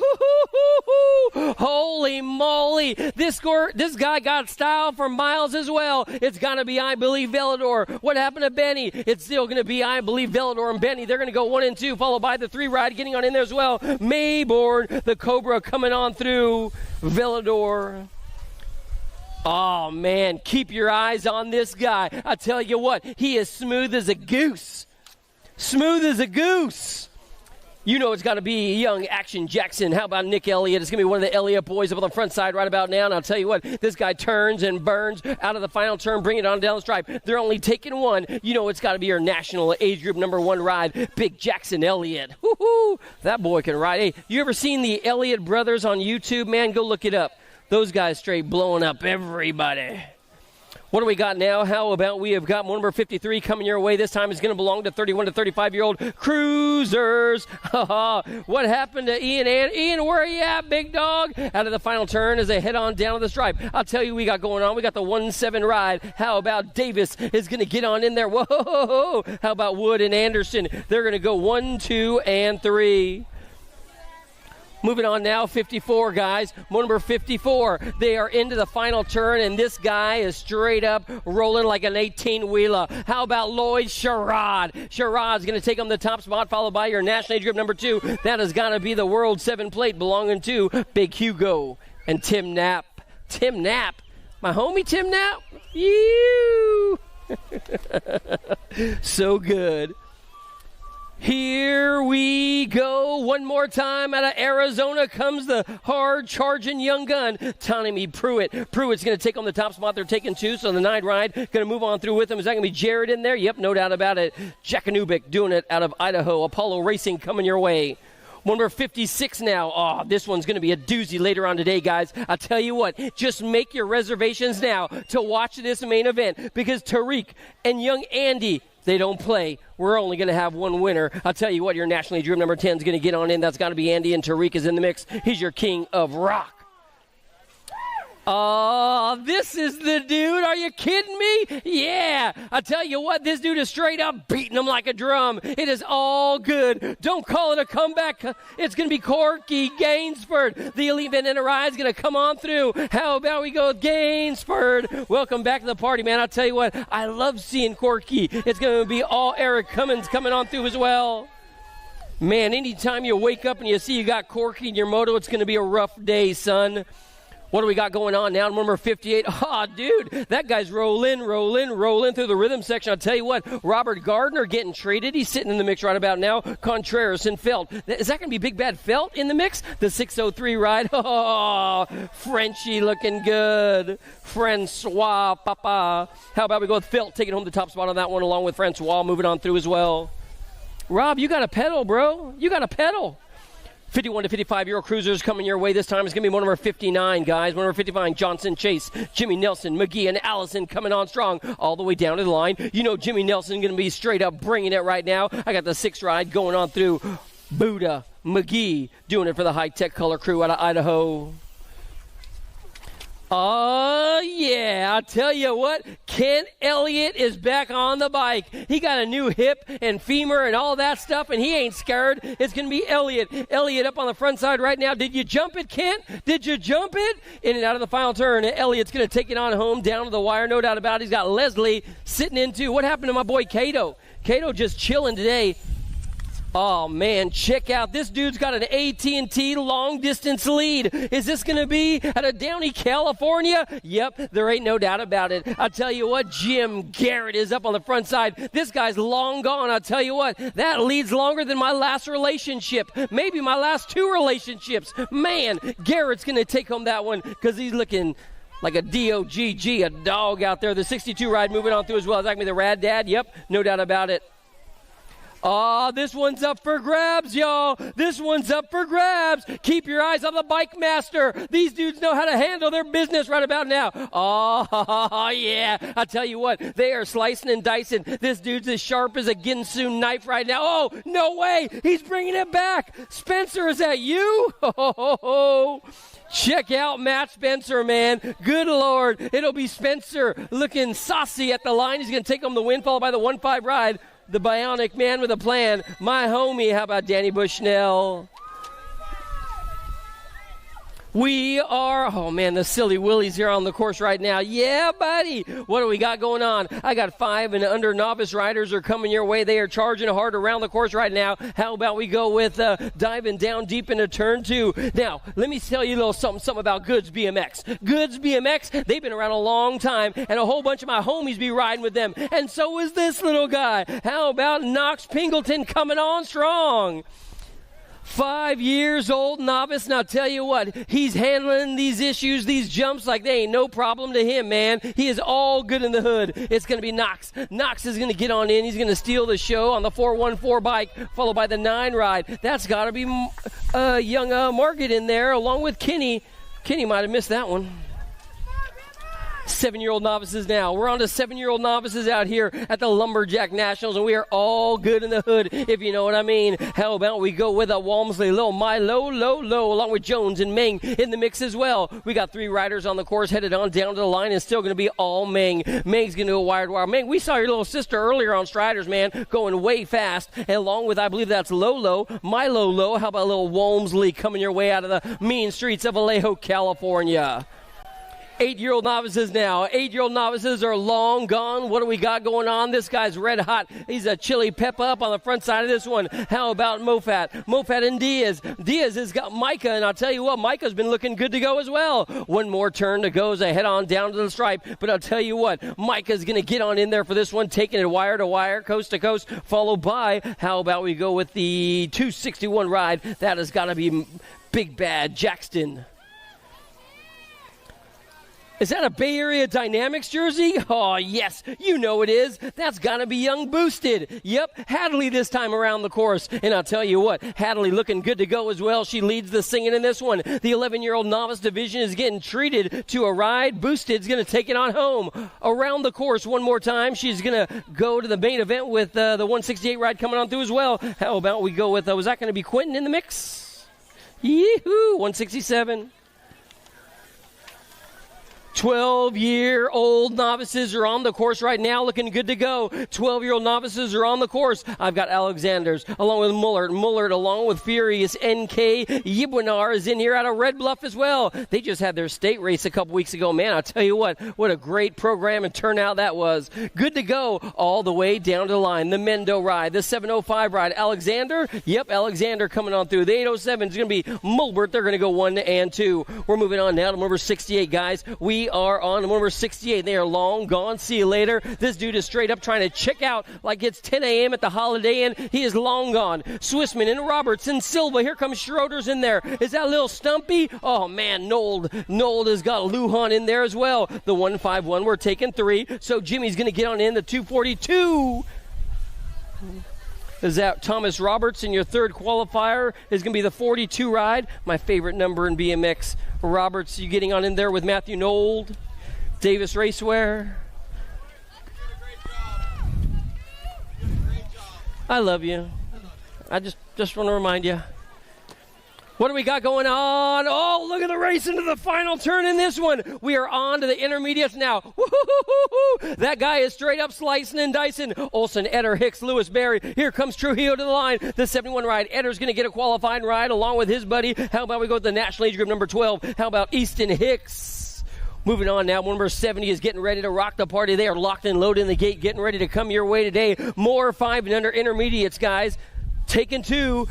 holy moly. This guy got style for miles as well. It's got to be, I believe, Velador. What happened to Benny? It's still going to be, I believe, Velador and Benny. They're going to go 1 and 2, followed by the 3 ride getting on in there as well. Mayborn, the Cobra coming on through. Velador. Oh, man, keep your eyes on this guy. I tell you what, he is smooth as a goose. Smooth as a goose. You know it's got to be young Action Jackson. How about Nick Elliott? It's going to be one of the Elliott boys up on the front side right about now. And I'll tell you what, this guy turns and burns out of the final turn, bring it on down the stripe. They're only taking 1. You know it's got to be your National Age Group number 1 ride, Big Jackson Elliott. Woo-hoo! That boy can ride. Hey, you ever seen the Elliott brothers on YouTube? Man, go look it up. Those guys straight blowing up everybody. What do we got now? How about we have got number 53 coming your way. This time it's going to belong to 31 to 35-year-old cruisers. What happened to Ian? Ian, where are you at, big dog? Out of the final turn as they head on down to the stripe. I'll tell you we got going on. We got the 1-7 ride. How about Davis is going to get on in there? Whoa! How about Wood and Anderson? They're going to go 1, 2, and 3. Moving on now, 54, guys. Number 54, they are into the final turn, and this guy is straight up rolling like an 18-wheeler. How about Lloyd Sherrod? Sherrod's going to take on the top spot, followed by your national age group number 2. That has got to be the World 7 plate belonging to Big Hugo and Tim Knapp. Tim Knapp. My homie Tim Knapp. You. So good. Here we go. One more time out of Arizona comes the hard-charging young gun, Tommy Pruitt. Pruitt's going to take on the top spot. They're taking 2, so the 9 ride going to move on through with him. Is that going to be Jared in there? Yep, no doubt about it. Jack Anubik doing it out of Idaho. Apollo Racing coming your way. Number 56 now. Oh, this one's going to be a doozy later on today, guys. I'll tell you what, just make your reservations now to watch this main event because Tariq and young Andy, they don't play. We're only going to have one winner. I'll tell you what, your national age group number 10 is going to get on in. That's got to be Andy, and Tariq is in the mix. He's your king of rock. Oh, this is the dude. Are you kidding me? Yeah. I tell you what, this dude is straight up beating him like a drum. It is all good. Don't call it a comeback. It's going to be Corky Gainsford. The elite event NRI is going to come on through. How about we go with Gainsford? Welcome back to the party, man. I'll tell you what, I love seeing Corky. It's going to be all Eric Cummins coming on through as well. Man, anytime you wake up and you see you got Corky in your moto, it's going to be a rough day, son. What do we got going on now? Number 58. Oh, dude, that guy's rolling through the rhythm section. I'll tell you what, Robert Gardner getting traded. He's sitting in the mix right about now. Contreras and Felt. Is that going to be Big Bad Felt in the mix? The 603 ride. Oh, Frenchie looking good. Francois Papa. How about we go with Felt taking home the top spot on that one along with Francois moving on through as well. Rob, you got to pedal, bro. You got to pedal. 51 to 55-year-old cruisers coming your way. This time it's going to be number 59, guys. Number 59, Johnson, Chase, Jimmy Nelson, McGee, and Allison coming on strong all the way down to the line. You know Jimmy Nelson going to be straight up bringing it right now. I got the 6 ride going on through Buddha, McGee, doing it for the high-tech color crew out of Idaho. Oh, yeah, I'll tell you what, Kent Elliott is back on the bike. He got a new hip and femur and all that stuff, and he ain't scared. It's going to be Elliott. Elliott up on the front side right now. Did you jump it, Kent? Did you jump it? In and out of the final turn, Elliott's going to take it on home, down to the wire, no doubt about it. He's got Leslie sitting into. What happened to my boy Cato? Cato just chilling today. Oh, man, check out. This dude's got an AT&T long-distance lead. Is this going to be out of Downey, California? Yep, there ain't no doubt about it. I'll tell you what, Jim Garrett is up on the front side. This guy's long gone. I'll tell you what, that leads longer than my last relationship. Maybe my last 2 relationships. Man, Garrett's going to take home that one because he's looking like a D-O-G-G, a dog out there. The 62 ride moving on through as well. Is that going to be the Rad Dad? Yep, no doubt about it. Oh, this one's up for grabs, y'all. This one's up for grabs. Keep your eyes on the Bike Master. These dudes know how to handle their business right about now. Oh, yeah. I'll tell you what, they are slicing and dicing. This dude's as sharp as a Ginsu knife right now. Oh, no way. He's bringing it back. Spencer, is that you? Oh, check out Matt Spencer, man. Good Lord. It'll be Spencer looking saucy at the line. He's going to take home the win, followed by the 1-5 ride. The bionic man with a plan. My homie, how about Danny Bushnell? We are, oh man, the Silly Willies here on the course right now. Yeah, buddy. What do we got going on? I got 5 and under novice riders are coming your way. They are charging hard around the course right now. How about we go with diving down deep into turn 2. Now, let me tell you a little something about Goods BMX. Goods BMX, they've been around a long time, and a whole bunch of my homies be riding with them. And so is this little guy. How about Knox Pingleton coming on strong? 5 years old novice, and I'll tell you what, he's handling these issues, these jumps like they ain't no problem to him, man. He is all good in the hood. It's going to be Knox. Knox is going to get on in. He's going to steal the show on the 414 bike, followed by the 9 ride. That's got to be young Margaret in there, along with Kenny. Kenny might have missed that one. 7-year-old novices now. We're on to 7-year-old novices out here at the Lumberjack Nationals, and we are all good in the hood, if you know what I mean. How about we go with a Walmsley, Lil Milo, Low, along with Jones and Meng in the mix as well. We got 3 riders on the course headed on down to the line, and still going to be all Meng. Meng's going to do a wired wire. Meng, we saw your little sister earlier on Striders, man, going way fast, and along with, I believe that's Lolo, Milo Low. How about a little Walmsley coming your way out of the mean streets of Vallejo, California? 8-year-old novices now. 8-year-old novices are long gone. What do we got going on? This guy's red hot. He's a chili pep up on the front side of this one. How about Mofat? Mofat and Diaz. Diaz has got Micah, and I'll tell you what, Micah's been looking good to go as well. One more turn to go as they head on down to the stripe. But I'll tell you what, Micah's going to get on in there for this one, taking it wire to wire, coast to coast, followed by, how about we go with the 261 ride? That has got to be Big Bad Jackson. Is that a Bay Area Dynamics jersey? Oh, yes, you know it is. That's got to be Young Boosted. Yep, Hadley this time around the course. And I'll tell you what, Hadley looking good to go as well. She leads the singing in this one. The 11-year-old novice division is getting treated to a ride. Boosted's going to take it on home. Around the course one more time. She's going to go to the main event with the 168 ride coming on through as well. How about we go with, was that going to be Quentin in the mix? Yee-hoo, 167. 12-year-old novices are on the course right now, looking good to go. 12-year-old novices are on the course. I've got Alexanders along with Mullard. Mullard along with Furious. NK Yibwinar is in here out of Red Bluff as well. They just had their state race a couple weeks ago. Man, I'll tell you what a great program and turnout that was. Good to go all the way down to the line. The Mendo ride, the 705 ride. Alexander, yep, Alexander coming on through. The 807 is going to be Mulbert. They're going to go 1 and 2. We're moving on now to number 68, guys. We are on number 68. They are long gone. See you later. This dude is straight up trying to check out like it's 10 a.m. at the Holiday Inn. He is long gone. Swissman and Roberts and Silva. Here comes Schroeder's in there. Is that a little Stumpy? Oh, man, Nold has got Lujan in there as well. The 151, we're taking 3. So Jimmy's going to get on in the 242. Is that Thomas Roberts in your third qualifier? Is going to be the 42 ride. My favorite number in BMX. Roberts, you getting on in there with Matthew Nold. Davis Racewear. I love you. I just want to remind you. What do we got going on? Oh, look at the race into the final turn in this one. We are on to the intermediates now. Woo-hoo-hoo-hoo-hoo. That guy is straight up slicing and dicing. Olsen, Eder, Hicks, Lewis, Berry. Here comes Trujillo to the line. The 71 ride. Eder's going to get a qualifying ride along with his buddy. How about we go with the National Age Group number 12? How about Easton Hicks? Moving on now, number 70 is getting ready to rock the party. They are locked and loaded in the gate, getting ready to come your way today. More 5 and under intermediates, guys. Taking two.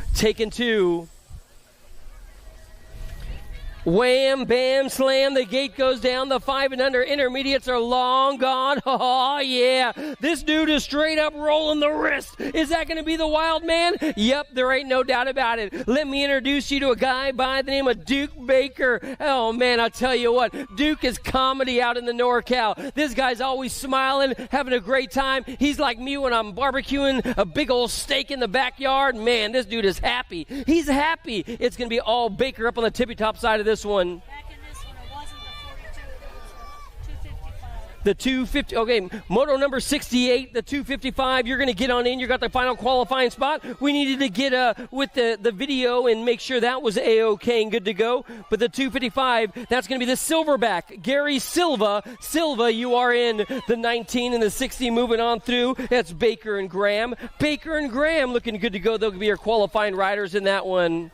Wham, bam, slam, the gate goes down. The 5 and under intermediates are long gone. Oh, yeah. This dude is straight up rolling the wrist. Is that going to be the wild man? Yep, there ain't no doubt about it. Let me introduce you to a guy by the name of Duke Baker. Oh, man, I'll tell you what. Duke is comedy out in the NorCal. This guy's always smiling, having a great time. He's like me when I'm barbecuing a big old steak in the backyard. Man, this dude is happy. He's happy. It's going to be all Baker up on the tippy-top side of this one. Back in this one, it wasn't the 42, it was The 250, okay, moto number 68, the 255, you're going to get on in. You got the final qualifying spot. We needed to get with the video and make sure that was A-OK and good to go. But the 255, that's going to be the silverback, Gary Silva. Silva, you are in the 19 and the 60 moving on through. That's Baker and Graham. Baker and Graham looking good to go. They'll be your qualifying riders in that one.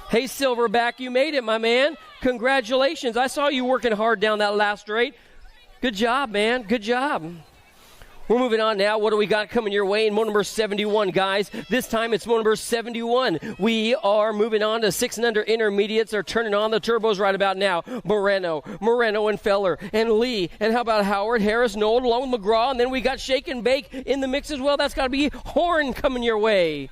Hey, Silverback, you made it, my man. Congratulations. I saw you working hard down that last straight. Good job, man. Good job. We're moving on now. What do we got coming your way in moto number 71, guys? This time it's moto number 71. We are moving on to 6 and under intermediates. They're turning on the turbos right about now. Moreno and Feller and Lee. And how about Howard, Harris, Nold, along with McGraw. And then we got Shake and Bake in the mix as well. That's got to be Horn coming your way.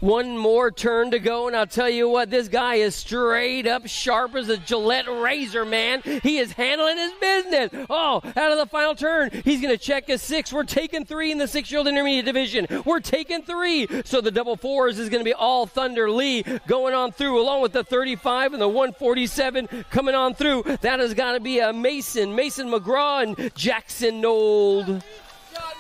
One more turn to go, and I'll tell you what, this guy is straight up sharp as a Gillette razor, man. He is handling his business. Oh, out of the final turn, he's going to check his 6. We're taking 3 in the 6-year-old intermediate division. We're taking 3. So the double fours is going to be all Thunder Lee going on through, along with the 35 and the 147 coming on through. That has got to be a Mason McGraw, and Jackson Nold.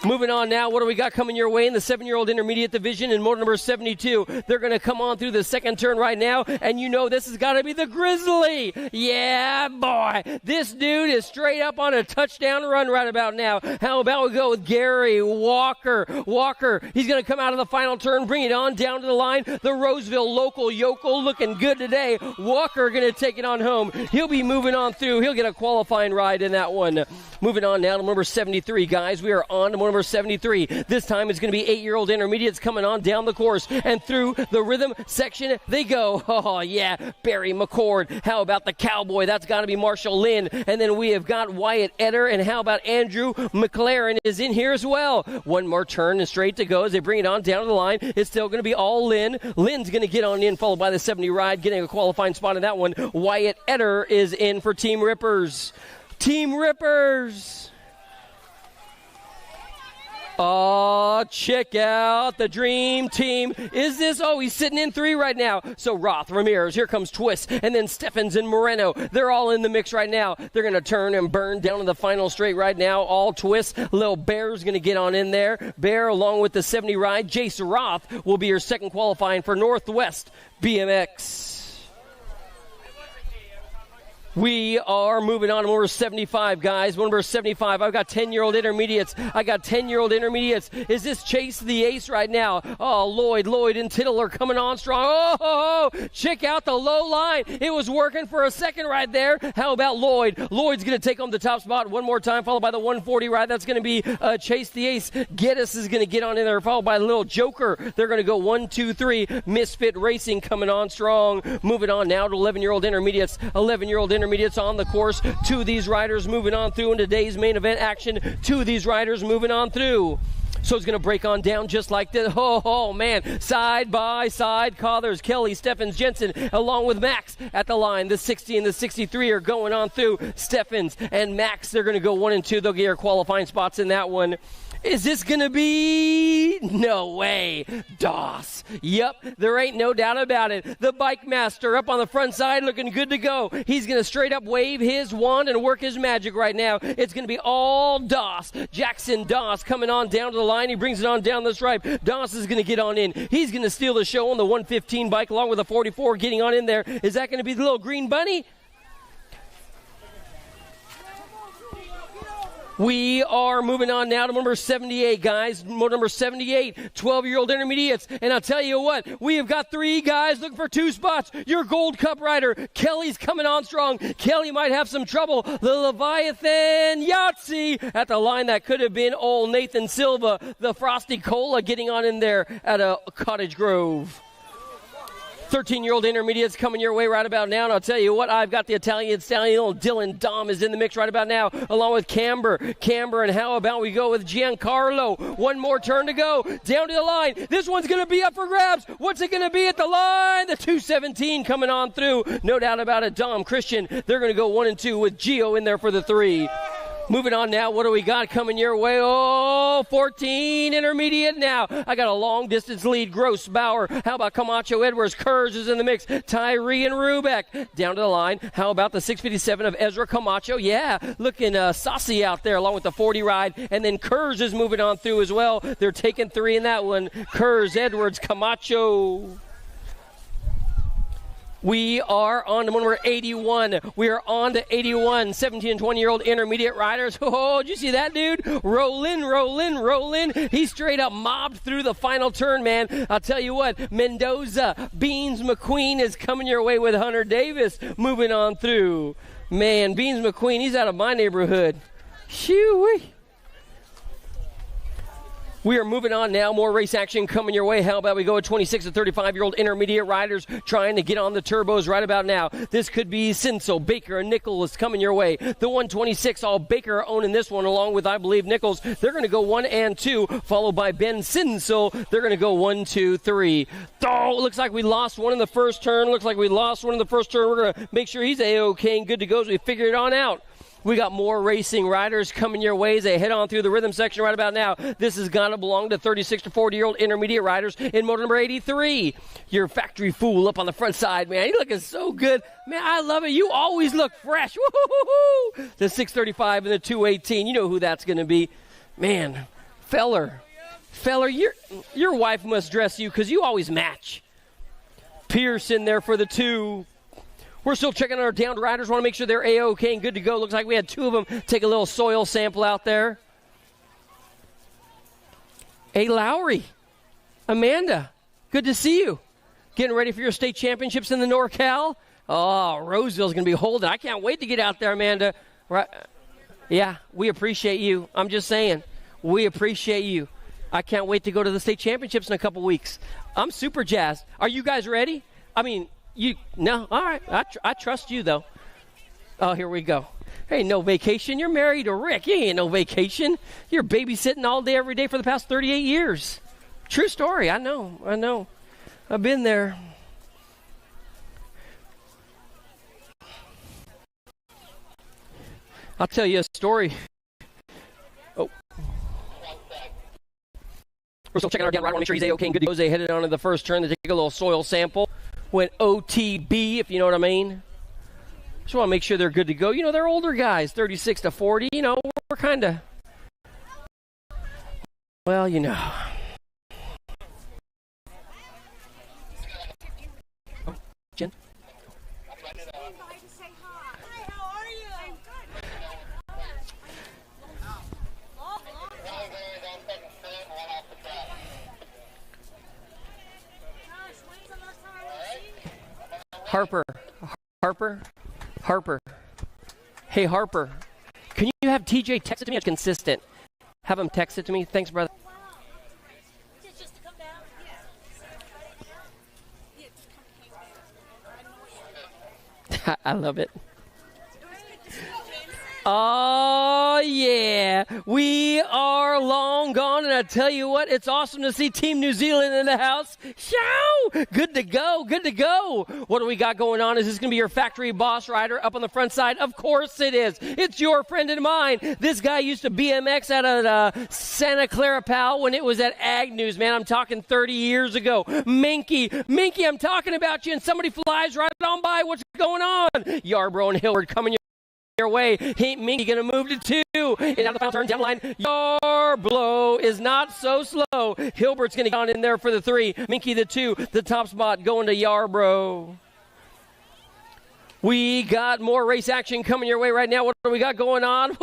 Moving on now, what do we got coming your way in the 7-year-old intermediate division in motor number 72? They're going to come on through the second turn right now, and you know this has got to be the Grizzly. Yeah, boy. This dude is straight up on a touchdown run right about now. How about we go with Gary Walker? He's going to come out of the final turn, bring it on down to the line. The Roseville local yokel looking good today. Walker going to take it on home. He'll be moving on through. He'll get a qualifying ride in that one. Moving on now to number 73, guys. We are on to number 73. This time it's going to be 8-year-old intermediates coming on down the course, and through the rhythm section they go. Oh, yeah, Barry McCord. How about the Cowboy? That's got to be Marshall Lynn. And then we have got Wyatt Eder, and how about Andrew McLaren is in here as well. One more turn and straight to go as they bring it on down to the line. It's still going to be all Lynn. Lynn's going to get on in, followed by the 70 ride, getting a qualifying spot in that one. Wyatt Eder is in for Team Rippers. Team Rippers. Oh, check out the dream team. Is this? Oh, he's sitting in 3 right now. So Roth, Ramirez, here comes Twist, and then Steffens and Moreno. They're all in the mix right now. They're going to turn and burn down to the final straight right now. All Twist. Lil Bear's going to get on in there. Bear along with the 70 ride. Jace Roth will be your second qualifying for Northwest BMX. We are moving on to number 75, guys. Number 75. I've got 10-year-old intermediates. Is this Chase the Ace right now? Oh, Lloyd, and Tittle are coming on strong. Oh, check out the low line. It was working for a second right there. How about Lloyd? Lloyd's going to take home the top spot one more time, followed by the 140 ride. That's going to be Chase the Ace. Geddes is going to get on in there, followed by Little Joker. They're going to go 1, 2, 3. Misfit Racing coming on strong. Moving on now to 11-year-old intermediates. 11-year-old intermediates on the course. 2 of these riders moving on through in today's main event action. 2 of these riders moving on through. So it's going to break on down just like this. Oh, man. Side by side. Cothers, Kelly, Steffens, Jensen, along with Max at the line. The 60 and the 63 are going on through. Steffens and Max, they're going to go 1 and 2. They'll get their qualifying spots in that one. Is this going to be? No way. Doss. Yep, there ain't no doubt about it. The Bike Master up on the front side looking good to go. He's going to straight up wave his wand and work his magic right now. It's going to be all Doss. Jackson Doss coming on down to the line. He brings it on down the stripe. Doss is going to get on in. He's going to steal the show on the 115 bike along with the 44 getting on in there. Is that going to be the little green bunny? We are moving on now to number 78, guys. Number 78, 12-year-old intermediates. And I'll tell you what, we have got 3 guys looking for 2 spots. Your Gold Cup rider, Kelly's coming on strong. Kelly might have some trouble. The Leviathan Yahtzee at the line. That could have been old Nathan Silva. The Frosty Cola getting on in there at a Cottage Grove. 13-year-old intermediates coming your way right about now. And I'll tell you what, I've got the Italian stallion. Old Dylan Dom is in the mix right about now, along with Camber. And how about we go with Giancarlo? 1 more turn to go. Down to the line. This one's going to be up for grabs. What's it going to be at the line? The 217 coming on through. No doubt about it. Dom, Christian, they're going to go 1 and 2 with Gio in there for the 3. Moving on now, what do we got coming your way? Oh, 14 intermediate now. I got a long distance lead. Gross, Bauer. How about Camacho, Edwards? Kurz is in the mix. Tyree and Rubeck down to the line. How about the 657 of Ezra Camacho? Yeah, looking saucy out there along with the 40 ride. And then Kurz is moving on through as well. They're taking 3 in that one. Kurz, Edwards, Camacho. We are on to number 81. We are on to 81, 17 and 20-year-old intermediate riders. Oh, did you see that, dude? Rollin'. He straight up mobbed through the final turn, man. I'll tell you what, Mendoza, Beans McQueen is coming your way with Hunter Davis moving on through. Man, Beans McQueen, he's out of my neighborhood. Shoo-wee. We are moving on now. More race action coming your way. How about we go at 26 to 35-year-old intermediate riders trying to get on the turbos right about now. This could be Sinsel, Baker, and Nichols coming your way. The 126, all Baker owning this one along with, I believe, Nichols. They're going to go 1 and 2, followed by Ben Sinsel. They're going to go 1, 2, 3. Oh, it looks like we lost one in the first turn. We're going to make sure he's A-OK and good to go as we figure it on out. We got more racing riders coming your way as they head on through the rhythm section right about now. This is going to belong to 36 to 40-year-old intermediate riders in motor number 83. Your factory fool up on the front side, man. He's looking so good. Man, I love it. You always look fresh. Woo-hoo-hoo-hoo. The 635 and the 218. You know who that's going to be. Man, Feller, your wife must dress you because you always match. Pierce in there for the 2. We're still checking our downed riders. Want to make sure they're A-OK and good to go. Looks like we had 2 of them take a little soil sample out there. Hey, Lowry. Amanda, good to see you. Getting ready for your state championships in the NorCal? Oh, Roseville's going to be holding. I can't wait to get out there, Amanda. Right? Yeah, we appreciate you. I'm just saying, we appreciate you. I can't wait to go to the state championships in a couple weeks. I'm super jazzed. Are you guys ready? I mean, no, all right. I trust you, though. Oh, here we go. Hey, no vacation. You're married to Rick. You ain't no vacation. You're babysitting all day, every day for the past 38 years. True story. I know. I've been there. I'll tell you a story. Oh. We're still checking our down right. I want to make sure he's A-OK and good to go. They headed on to the first turn to take a little soil sample. Went OTB, if you know what I mean. Just want to make sure they're good to go. You know, they're older guys, 36 to 40. You know, we're kind of, well, you know. Oh, Jen? Harper. Hey, Harper. Can you have TJ text it to me? It's consistent. Have him text it to me. Thanks, brother. Just to come down? I love it. Oh, yeah. We are long gone, and I tell you what, it's awesome to see Team New Zealand in the house. Show! Good to go. What do we got going on? Is this going to be your factory boss rider up on the front side? Of course it is. It's your friend and mine. This guy used to BMX out of Santa Clara, pal, when it was at Ag News, man. I'm talking 30 years ago. Minky, I'm talking about you, and somebody flies right on by. What's going on? Yarbrough and Hillward coming your way. Ain't Minky going to move to 2. And now the final turn down the line. Yarbrough is not so slow. Hilbert's going to get on in there for the 3. Minky the 2. The top spot going to Yarbrough. We got more race action coming your way right now. What do we got going on?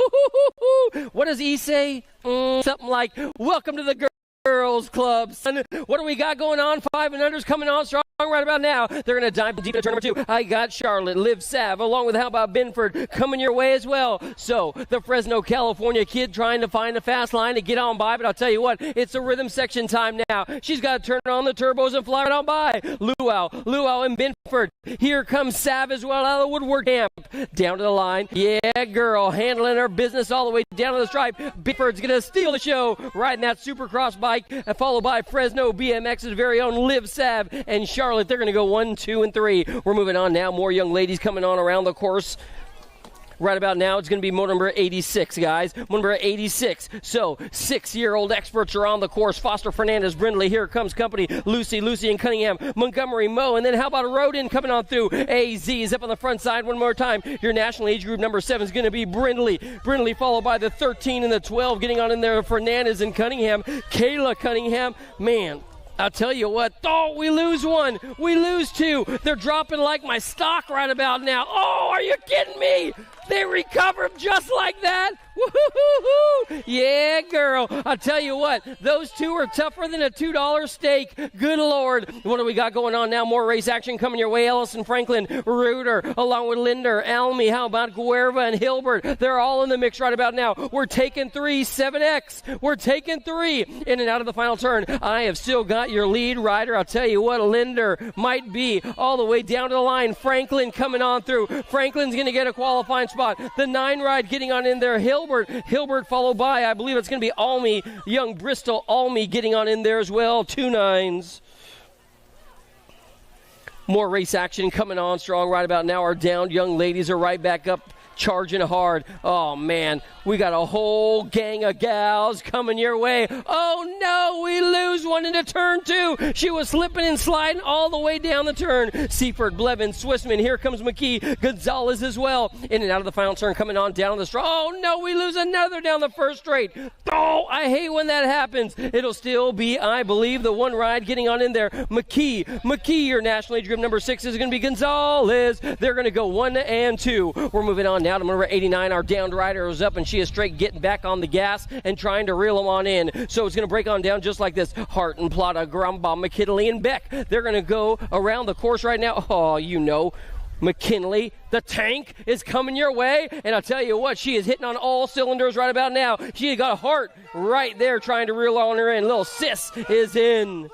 What does he say? Something like, welcome to the girls club, son. What do we got going on? 5 and unders coming on strong right about now. They're going to dive deep into turn number 2. I got Charlotte, Liv Sav, along with how about Benford coming your way as well. So the Fresno, California kid trying to find a fast line to get on by, but I'll tell you what, it's a rhythm section time now. She's got to turn on the turbos and fly right on by. Luau and Benford. Here comes Sav as well out of the woodwork camp. Down to the line. Yeah, girl, handling her business all the way down to the stripe. Benford's going to steal the show, riding that Supercross bike, followed by Fresno BMX's very own Liv Sav and Charlotte. They're going to go 1, 2, and 3. We're moving on now. More young ladies coming on around the course. Right about now, it's going to be motor number 86, guys. Motor number 86. So, 6-year-old experts are on the course. Foster, Fernandez, Brindley. Here comes company. Lucy, and Cunningham. Montgomery, Moe. And then how about Rodin coming on through? AZ is up on the front side one more time. Your national age group number 7 is going to be Brindley. Brindley followed by the 13 and the 12. Getting on in there, Fernandez and Cunningham. Kayla Cunningham. Man, I'll tell you what. Oh, we lose 1. We lose 2. They're dropping like my stock right about now. Oh, are you kidding me? They recovered just like that. Woo-hoo-hoo-hoo. Yeah, girl. I'll tell you what, those two are tougher than a $2 steak. Good Lord. What do we got going on now? More race action coming your way. Ellison, Franklin, Reuter, along with Linder, Almy. How about Guerva and Hilbert? They're all in the mix right about now. We're taking 3, 7X. We're taking 3 in and out of the final turn. I have still got your lead rider. I'll tell you what, Linder might be all the way down to the line. Franklin coming on through. Franklin's going to get a qualifying spot. The 9 ride getting on in there. Hilbert followed by, I believe it's going to be Almy, young Bristol Almy getting on in there as well. 2 9s. More race action coming on strong right about now. Our downed young ladies are right back up, charging hard. Oh, man, we got a whole gang of gals coming your way. Oh, no, we lose one into turn 2. She was slipping and sliding all the way down the turn. Seaford, Blevins, Swissman. Here comes McKee. Gonzalez as well. In and out of the final turn, coming on down the straw. Oh, no, we lose another down the first straight. Oh, I hate when that happens. It'll still be, I believe, the 1 ride getting on in there. McKee, your National Age Group number 6 is going to be Gonzalez. They're going to go 1 and 2. We're moving on now to number 89. Our downed rider is up, and she is straight getting back on the gas and trying to reel them on in. So it's going to break on down just like this. Hart and Plata, Grumbaugh, McKinley, and Beck. They're going to go around the course right now. Oh, you know, McKinley, the tank, is coming your way. And I'll tell you what, she is hitting on all cylinders right about now. She got a Hart right there trying to reel on her in. Little Sis is in.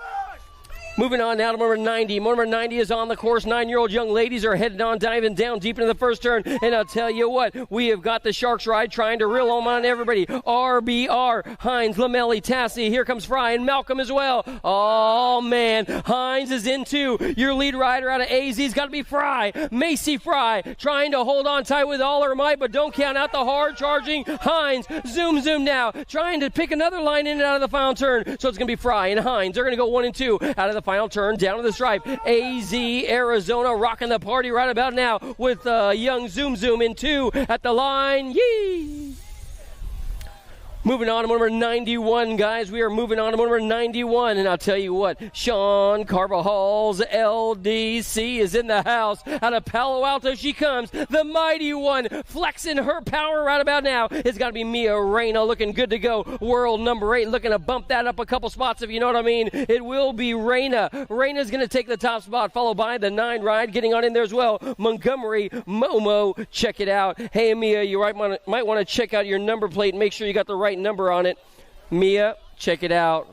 Moving on now to number 90. Number 90 is on the course. 9-year-old young ladies are headed on, diving down deep into the first turn. And I'll tell you what, we have got the Sharks ride trying to reel them on everybody. RBR, Hines, Lamelli, Tassie. Here comes Fry and Malcolm as well. Oh, man. Hines is into your lead rider out of AZ's got to be Fry. Macy Fry trying to hold on tight with all her might, but don't count out the hard charging Hines. Zoom now. Trying to pick another line in and out of the final turn. So it's going to be Fry and Hines. They're going to go 1 and 2 out of the final turn down to the stripe. AZ Arizona rocking the party right about now with young Zoom in 2 at the line. Yee! Moving on to number 91, guys. We are moving on to number 91. And I'll tell you what, Sean Carvajal's LDC is in the house. Out of Palo Alto she comes. The mighty one flexing her power right about now. It's got to be Mia Reyna looking good to go. World number 8 looking to bump that up a couple spots, if you know what I mean. It will be Reyna. Reyna's going to take the top spot, followed by the 9 ride getting on in there as well. Montgomery, Momo, check it out. Hey, Mia, you might want to check out your number plate and make sure you got the right number on it. Mia, check it out.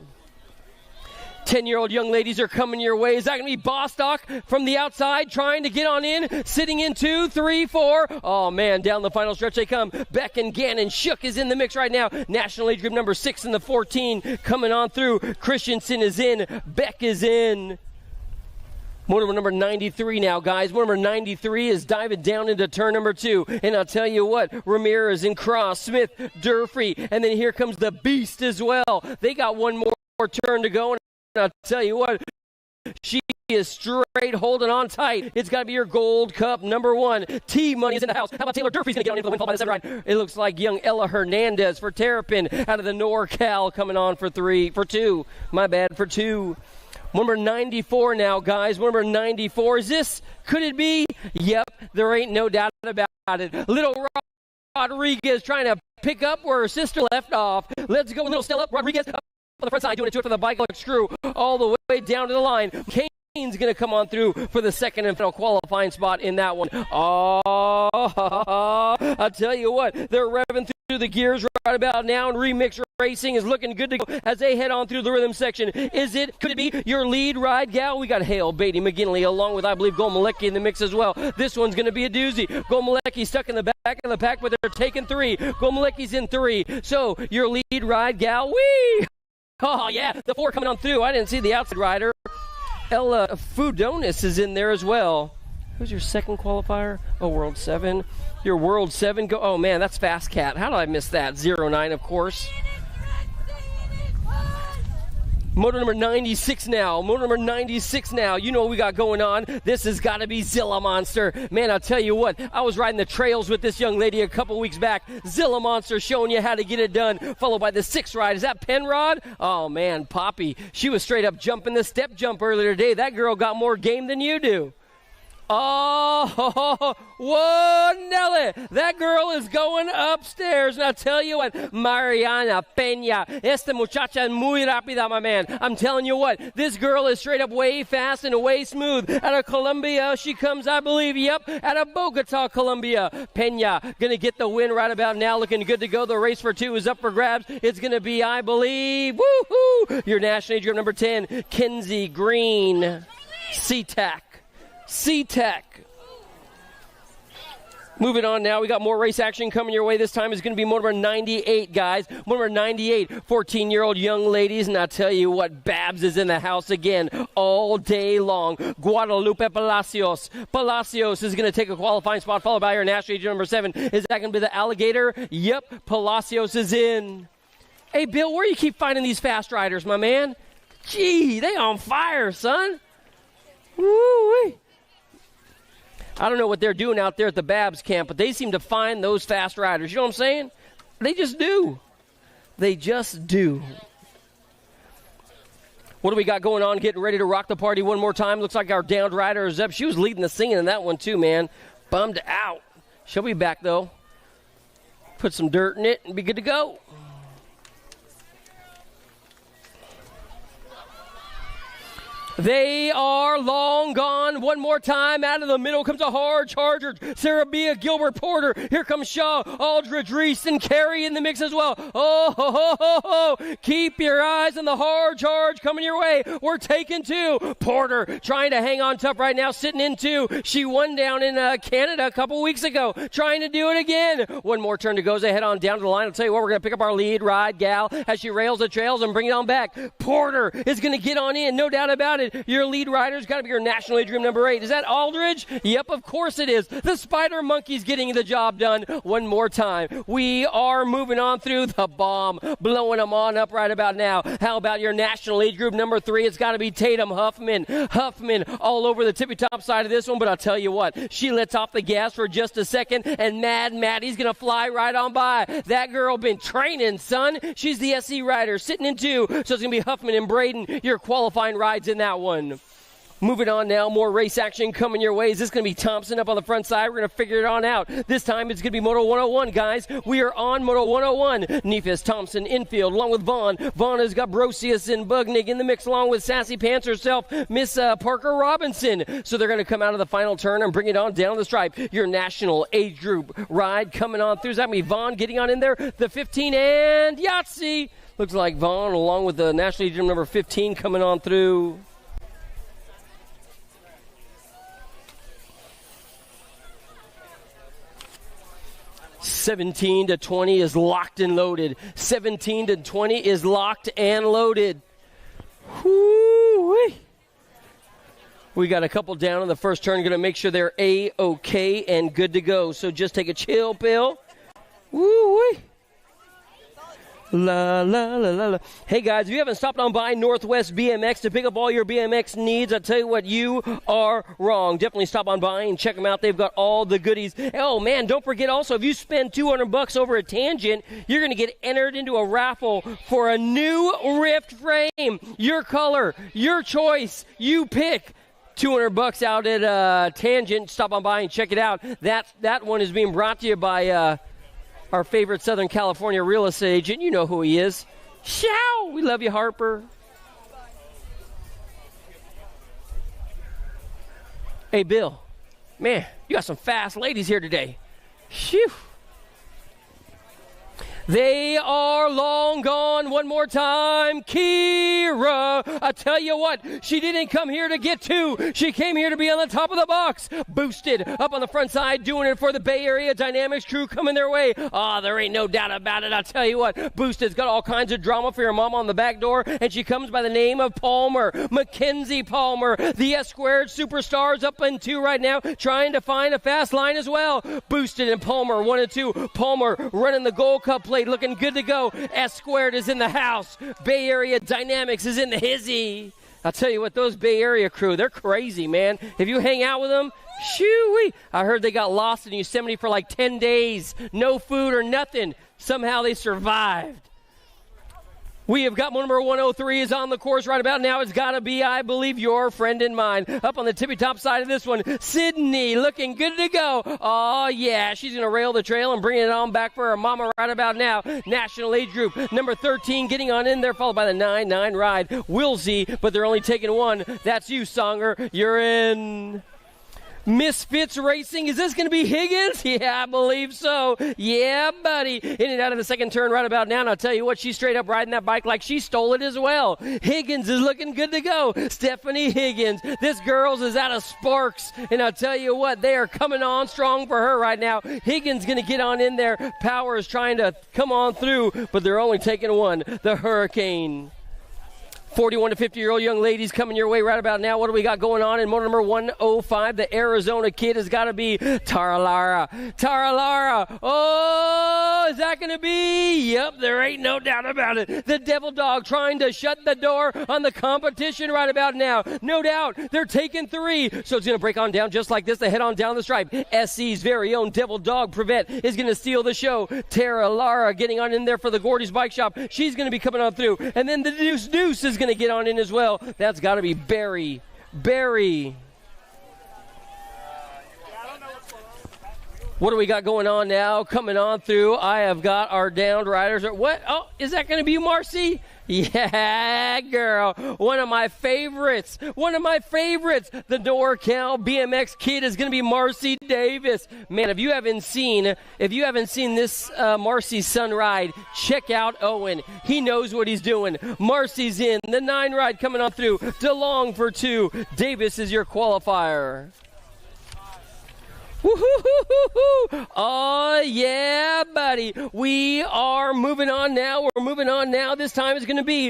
10-year-old young ladies are coming your way. Is that going to be Bostock from the outside trying to get on in? Sitting in 2, 3, 4. Oh, man, down the final stretch they come. Beck and Gannon. Shook is in the mix right now. National Age Group number 6 and the 14 coming on through. Christensen is in. Beck is in. Motor number 93 now, guys. Motor number 93 is diving down into turn number 2. And I'll tell you what, Ramirez and Cross, Smith, Durfee, and then here comes the Beast as well. They got one more turn to go, and I'll tell you what, she is straight holding on tight. It's got to be your Gold Cup number 1. T-Money is in the house. How about Taylor Durfee's going to get on into the windfall by the 7 ride? It looks like young Ella Hernandez for Terrapin out of the NorCal coming on for 2. My bad, for 2. Number 94 now, guys. Number 94. Could it be? Yep, there ain't no doubt about it. Little Rodriguez trying to pick up where her sister left off. Let's go with little Stella Rodriguez up on the front side, doing it to it for the bike screw all the way down to the line. Kane's going to come on through for the second and final qualifying spot in that one. Oh, I'll tell you what, they're revving through the gears right about now, and Remix Racing is looking good to go as they head on through the rhythm section. Could it be your lead ride gal? We got Hale, Beatty, McGinley, along with, I believe, Gomalecki in the mix as well. This one's going to be a doozy. Gomalecki stuck in the back of the pack, but they're taking 3. Gomalecki's in 3. So, your lead ride gal, whee! Oh, yeah, the 4 coming on through. I didn't see the outside rider. Ella Fudonis is in there as well. Who's your second qualifier? Oh, World 7. Your World 7. Oh, man, that's Fast Cat. How did I miss that? 09, of course. Motor number 96 now. Motor number 96 now. You know what we got going on. This has got to be Zilla Monster. Man, I'll tell you what. I was riding the trails with this young lady a couple weeks back. Zilla Monster showing you how to get it done. Followed by the 6 ride. Is that Penrod? Oh, man, Poppy. She was straight up jumping the step jump earlier today. That girl got more game than you do. Oh, whoa, Nelly. That girl is going upstairs. And I'll tell you what, Mariana Peña, esta muchacha es muy rápida, my man. I'm telling you what, this girl is straight up way fast and way smooth. Out of Colombia, she comes, I believe, out of Bogota, Colombia. Peña going to get the win right about now, looking good to go. The race for 2 is up for grabs. It's going to be, I believe, woohoo, your national age group number 10, Kenzie Green, SeaTac. Moving on now, we got more race action coming your way. This time is going to be motor number 98, guys. Motor number 98, 14-year-old young ladies. And I'll tell you what, Babs is in the house again all day long. Guadalupe Palacios. Palacios is going to take a qualifying spot, followed by her national age number 7. Is that going to be the Alligator? Yep, Palacios is in. Hey, Bill, where you keep finding these fast riders, my man? Gee, they on fire, son. Woo-wee. I don't know what they're doing out there at the Babs camp, but they seem to find those fast riders. You know what I'm saying? They just do. They just do. What do we got going on? Getting ready to rock the party one more time. Looks like our downed rider is up. She was leading the singing in that one too, man. Bummed out. She'll be back, though. Put some dirt in it and be good to go. They are long gone. One more time. Out of the middle comes a hard charger. Sarah Bia, Gilbert Porter. Here comes Shaw, Aldridge, Reese, and Carey in the mix as well. Oh, ho, ho, ho, ho. Keep your eyes on the hard charge coming your way. We're taking 2. Porter trying to hang on tough right now, sitting in 2. She won down in Canada a couple weeks ago. Trying to do it again. One more turn to go. They head on down to the line. I'll tell you what, we're going to pick up our lead ride gal as she rails the trails and bring it on back. Porter is going to get on in, no doubt about it. Your lead rider's got to be your national age group number 8. Is that Aldridge? Yep, of course it is. The Spider Monkey's getting the job done one more time. We are moving on through the bomb, blowing them on up right about now. How about your national age group number 3? It's got to be Tatum Huffman. Huffman all over the tippy-top side of this one, but I'll tell you what, she lets off the gas for just a second, and Mad Maddie's going to fly right on by. That girl been training, son. She's the SC rider, sitting in 2, so it's going to be Huffman and Braden, your qualifying rides in that one. Moving on now, more race action coming your way. Is this going to be Thompson up on the front side? We're going to figure it on out. This time it's going to be Moto 101, guys. We are on Moto 101. Neefus, Thompson, infield, along with Vaughn. Vaughn has got Brosius and Bugnig in the mix, along with Sassy Pants herself, Miss Parker Robinson. So they're going to come out of the final turn and bring it on down the stripe. Your national age group ride coming on through. Is that going to be Vaughn getting on in there? The 15 and Yahtzee. Looks like Vaughn, along with the national age group number 15, coming on through. $17 to $20 is locked and loaded. 17 to 20 is locked and loaded. Whoo-wee. We got a couple down in the first turn. Going to make sure they're A-okay and good to go. So just take a chill pill. Woo-wee. La, la, la, la, la. Hey, guys, if you haven't stopped on by Northwest BMX to pick up all your BMX needs, I tell you what, you are wrong. Definitely stop on by and check them out. They've got all the goodies. Oh, man, don't forget also, if you spend $200 over at Tangent, you're going to get entered into a raffle for a new Rift frame. Your color, your choice, you pick. $200 out at Tangent. Stop on by and check it out. That one is being brought to you by our favorite Southern California real estate agent. You know who he is. Show! We love you, Harper. Hey, Bill. Man, you got some fast ladies here today. Phew. They are long gone. One more time. Kira. I tell you what, she didn't come here to get 2. She came here to be on the top of the box. Boosted up on the front side, doing it for the Bay Area Dynamics crew coming their way. There ain't no doubt about it. I tell you what, Boosted's got all kinds of drama for your mom on the back door, and she comes by the name of Palmer. Mackenzie Palmer, the S-squared superstars up in 2 right now, trying to find a fast line as well. Boosted and Palmer, 1 and 2. Palmer running the Gold Cup plate. Looking good to go. S-squared is in the house. Bay Area Dynamics is in the hizzy. I'll tell you what, those Bay Area crew, they're crazy, man. If you hang out with them, shoo-wee. I heard they got lost in Yosemite for like 10 days. No food or nothing. Somehow they survived. We have got number 103 is on the course right about now. It's got to be, I believe, your friend and mine. Up on the tippy-top side of this one, Sydney looking good to go. Oh, yeah, she's going to rail the trail and bring it on back for her mama right about now. National age group, number 13 getting on in there, followed by the 9-9 ride. Wilsey, but they're only taking one. That's you, Songer. You're in. Misfits Racing. Is this going to be Higgins? Yeah, I believe so. Yeah, buddy. In and out of the second turn right about now. And I'll tell you what, she's straight up riding that bike like she stole it as well. Higgins is looking good to go. Stephanie Higgins. This girl's is out of sparks. And I'll tell you what, they are coming on strong for her right now. Higgins going to get on in there. Power is trying to come on through, but they're only taking one. The Hurricane. 41 to 50-year-old young ladies coming your way right about now. What do we got going on in motor number 105? The Arizona kid has got to be Tara Lara. Tara Lara. Oh, is that going to be? Yep, there ain't no doubt about it. The Devil Dog trying to shut the door on the competition right about now. No doubt. They're taking three. So it's going to break on down just like this. They head on down the stripe. SC's very own Devil Dog Prevent is going to steal the show. Tara Lara getting on in there for the Gordy's Bike Shop. She's going to be coming on through. And then the Deuce is going to get on in as well. That's got to be Barry. What do we got going on now? Coming on through, I have got our downed riders. What? Oh, is that going to be Marcy? Yeah, girl. One of my favorites. The NorCal BMX kid is going to be Marcy Davis. Man, if you haven't seen this Marcy's son ride, check out Owen. He knows what he's doing. Marcy's in. The 9 ride coming on through. DeLong for 2. Davis is your qualifier. Woo-hoo-hoo-hoo-hoo. Oh, yeah, buddy. We are moving on now. This time it's going to be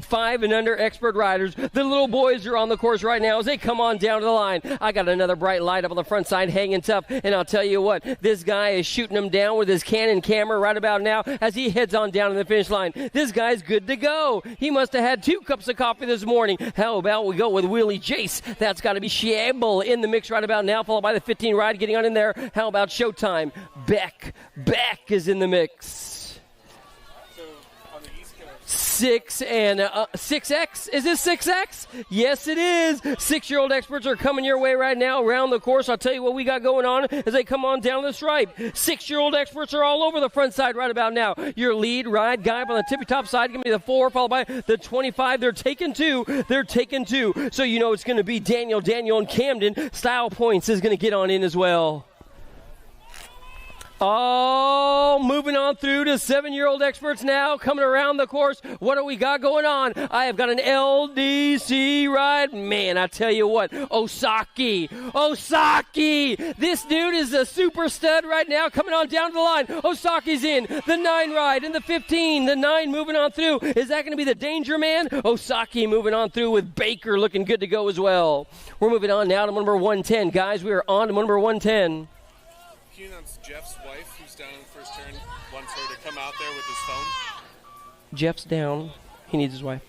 5 and under expert riders. The little boys are on the course right now as they come on down to the line. I got another bright light up on the front side hanging tough. And I'll tell you what, this guy is shooting them down with his Canon camera right about now as he heads on down to the finish line. This guy's good to go. He must have had 2 cups of coffee this morning. How about we go with Willie Jace? That's got to be Shabel in the mix right about now, followed by the 15 ride getting on in there. How about Showtime? Beck is in the mix. So on the East Coast. 6 and 6X. Is this 6X? Yes, it is. 6-year-old experts are coming your way right now around the course. I'll tell you what we got going on as they come on down the stripe. 6-year-old experts are all over the front side right about now. Your lead ride guy up on the tippy-top side going to be the 4, followed by the 25. They're taking two. So you know it's going to be Daniel, and Camden. Style Points is going to get on in as well. Oh, moving on through to 7-year-old experts now, coming around the course. What do we got going on? I have got an LDC ride. Man, I tell you what, Osaki. This dude is a super stud right now, coming on down to the line. Osaki's in. The 9 ride and the 15. The 9 moving on through. Is that going to be the Danger Man? Osaki moving on through with Baker looking good to go as well. We're moving on now to number 110. Guys, we are on to number 110. Can you announce Jeff's wife, who's down in the first turn, wants her to come out there with his phone? Jeff's down. He needs his wife.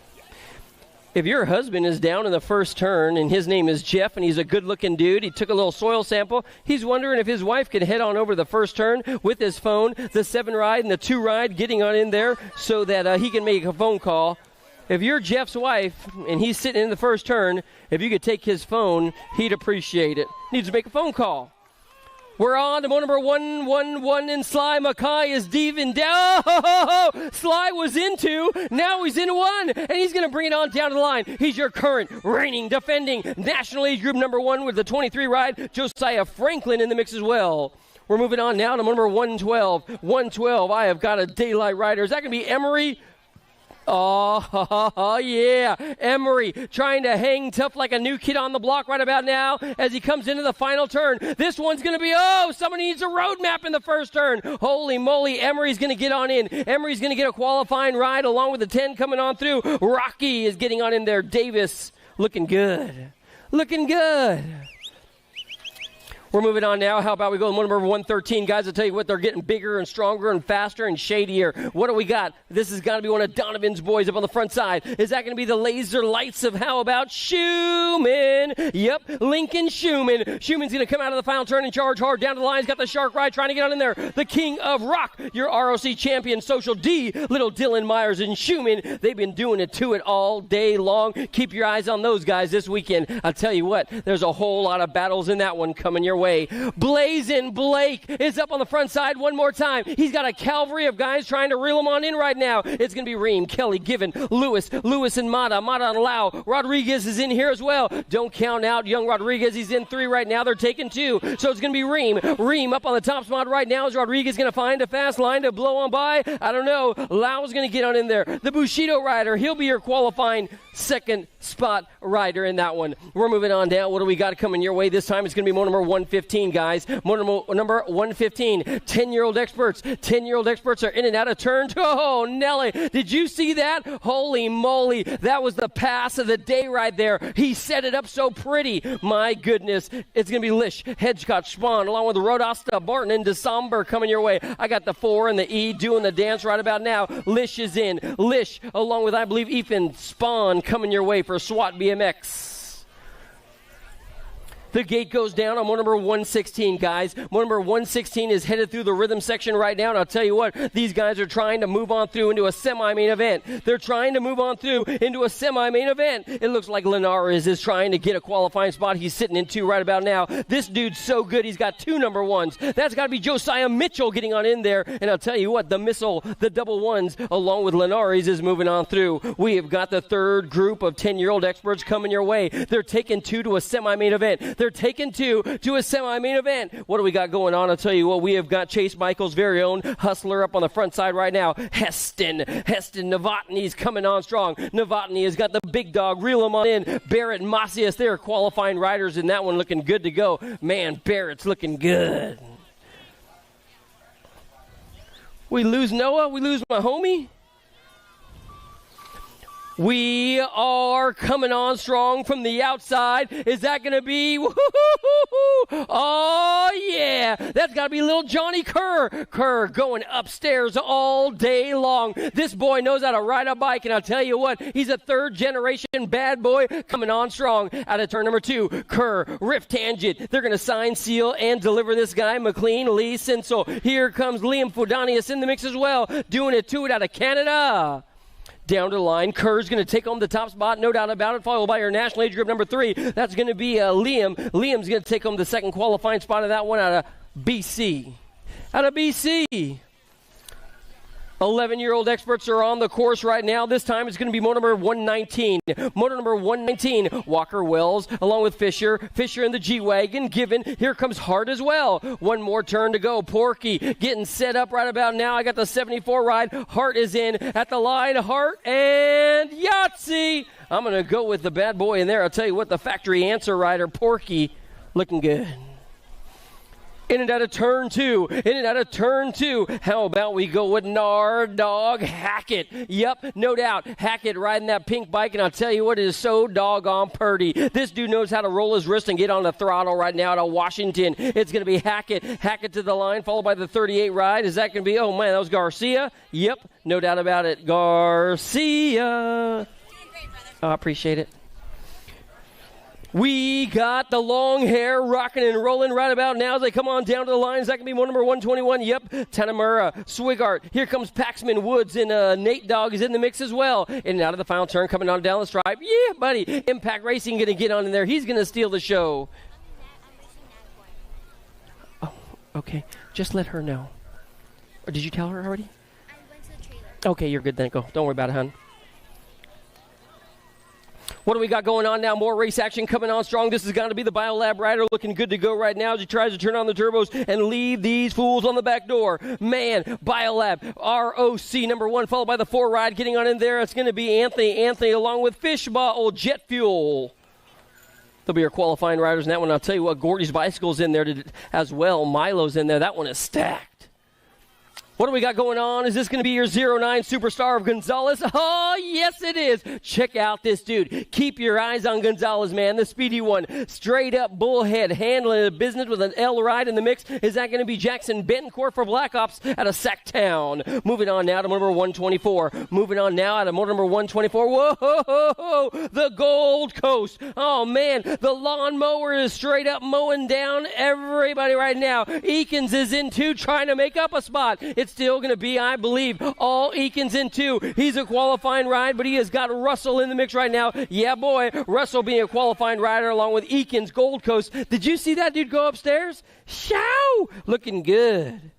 If your husband is down in the first turn and his name is Jeff and he's a good-looking dude, he took a little soil sample, he's wondering if his wife could head on over the first turn with his phone, the 7 ride and the 2 ride getting on in there so that he can make a phone call. If you're Jeff's wife and he's sitting in the first turn, if you could take his phone, he'd appreciate it. Needs to make a phone call. We're on to number 111, and Sly Mackay is diving down. Sly was in 2, now he's in 1, and he's going to bring it on down to the line. He's your current, reigning, defending National Age Group number 1 with the 23 ride. Josiah Franklin in the mix as well. We're moving on now to number 112. 112, I have got a daylight rider. Is that going to be Emery? Oh, yeah. Emery trying to hang tough like a new kid on the block right about now as he comes into the final turn. This one's going to be, someone needs a road map in the first turn. Holy moly, Emery's going to get on in. Emery's going to get a qualifying ride along with the 10 coming on through. Rocky is getting on in there. Davis looking good. We're We're moving on now. How about we go to number 113, guys? I'll tell you what, they're getting bigger and stronger and faster and shadier. What do we got? This has got to be one of Donovan's boys up on the front side. Is that going to be the laser lights of how about Schumann? Yep, Lincoln Schumann. Schumann's going to come out of the final turn and charge hard down to the line. He's got the shark ride trying to get on in there. The king of rock, your ROC champion, Social D, little Dylan Myers and Schumann. They've been doing it to it all day long. Keep your eyes on those guys this weekend. I'll tell you what, there's a whole lot of battles in that one coming your way. Blazin' Blake is up on the front side one more time. He's got a cavalry of guys trying to reel him on in right now. It's going to be Ream, Kelly, Given, Lewis and Mata and Lau. Rodriguez is in here as well. Don't count out young Rodriguez. He's in 3 right now. They're taking 2. So it's going to be Ream. Ream up on the top spot right now. Is Rodriguez going to find a fast line to blow on by? I don't know. Lau's going to get on in there. The Bushido rider, he'll be your qualifying second spot rider in that one. We're moving on down. What do we got coming your way this time? It's going to be number 115, guys. Number 115, 10-year-old experts. 10-year-old experts are in and out of turn. Oh, Nelly, did you see that? Holy moly, that was the pass of the day right there. He set it up so pretty. My goodness, it's going to be Lish, Hedgecott, Spawn, along with Rodosta, Barton, and December coming your way. I got the 4 and the E doing the dance right about now. Lish is in. Lish, along with, I believe, Ethan, Spawn coming your way for SWAT BMX. The gate goes down on number 116, guys. Number 116 is headed through the rhythm section right now, and I'll tell you what, these guys are trying to move on through into a semi-main event. They're trying to move on through into a semi-main event. It looks like Linares is trying to get a qualifying spot. He's sitting in 2 right about now. This dude's so good, he's got 2 number 1s. That's got to be Josiah Mitchell getting on in there, and I'll tell you what, the missile, the double 1s, along with Linares, is moving on through. We have got the 3rd group of 10-year-old experts coming your way. They're taking 2 to a semi-main event. They're taking 2 to a semi-main event. What do we got going on? I'll tell you what, we have got Chase Michael's very own Hustler up on the front side right now. Heston Novotny's coming on strong. Novotny has got the big dog. Reel him on in. Barrett and Macias, they're qualifying riders in that one, looking good to go. Man, Barrett's looking good. We lose Noah? We lose my homie? We are coming on strong from the outside. Is that going to be? Oh, yeah. That's got to be little Johnny Kerr. Kerr going upstairs all day long. This boy knows how to ride a bike, and I'll tell you what, he's a 3rd-generation bad boy coming on strong out of turn number 2. Kerr, Rift Tangent. They're going to sign, seal, and deliver this guy, McLean, Lee, Sinsel. Here comes Liam Fudanius in the mix as well, doing it to it out of Canada. Down to the line. Kerr's going to take home the top spot, no doubt about it, followed by your national age group number 3. That's going to be Liam. Liam's going to take home the second qualifying spot of that one out of BC. 11-year-old experts are on the course right now. This time it's going to be motor number 119. Motor number 119, Walker Wells, along with Fisher. Fisher in the G-Wagon. Given. Here comes Hart as well. One more turn to go. Porky getting set up right about now. I got the 74 ride. Hart is in at the line. Hart and Yahtzee. I'm going to go with the bad boy in there. I'll tell you what, the factory answer rider, Porky, looking good. In and out of turn 2. How about we go with Nard Dog Hackett? Yep, no doubt. Hackett riding that pink bike, and I'll tell you what, it is so doggone purty. This dude knows how to roll his wrist and get on the throttle right now out of Washington. It's going to be Hackett. Hackett to the line, followed by the 38 ride. Is that going to be, oh man, that was Garcia? Yep, no doubt about it. Garcia. I appreciate it. We got the long hair rocking and rolling right about now as they come on down to the lines. That can be number 121. Yep, Tanamura, Swigart. Here comes Paxman Woods, and Nate Dogg is in the mix as well. In and out of the final turn, coming on down the stripe. Yeah, buddy. Impact Racing going to get on in there. He's going to steal the show. Oh, okay. Just let her know. Or did you tell her already? I went to the trailer. Okay, you're good then. Go. Don't worry about it, hon. What do we got going on now? More race action coming on strong. This is going to be the Biolab rider looking good to go right now as he tries to turn on the turbos and leave these fools on the back door. Man, Biolab, ROC number 1, followed by the 4 ride getting on in there. It's going to be Anthony along with Fishball Jet Fuel. They'll be your qualifying riders in that one. I'll tell you what, Gordy's Bicycle's in there as well. Milo's in there. That one is stacked. What do we got going on? Is this going to be your 09 superstar of Gonzalez? Oh, yes, it is. Check out this dude. Keep your eyes on Gonzalez, man. The speedy one. Straight up bullhead. Handling the business with an L ride in the mix. Is that going to be Jackson Bencourt for Black Ops out of Sacktown? Moving on now to number 124. Moving on now out of number 124. Whoa, the Gold Coast. Oh, man. The lawnmower is straight up mowing down everybody right now. Eakins is in two, trying to make up a spot. It's still going to be, I believe, all Eakins in two. He's a qualifying ride, but he has got Russell in the mix right now. Yeah, boy, Russell being a qualifying rider along with Eakins, Gold Coast. Did you see that dude go upstairs? Show! Looking good.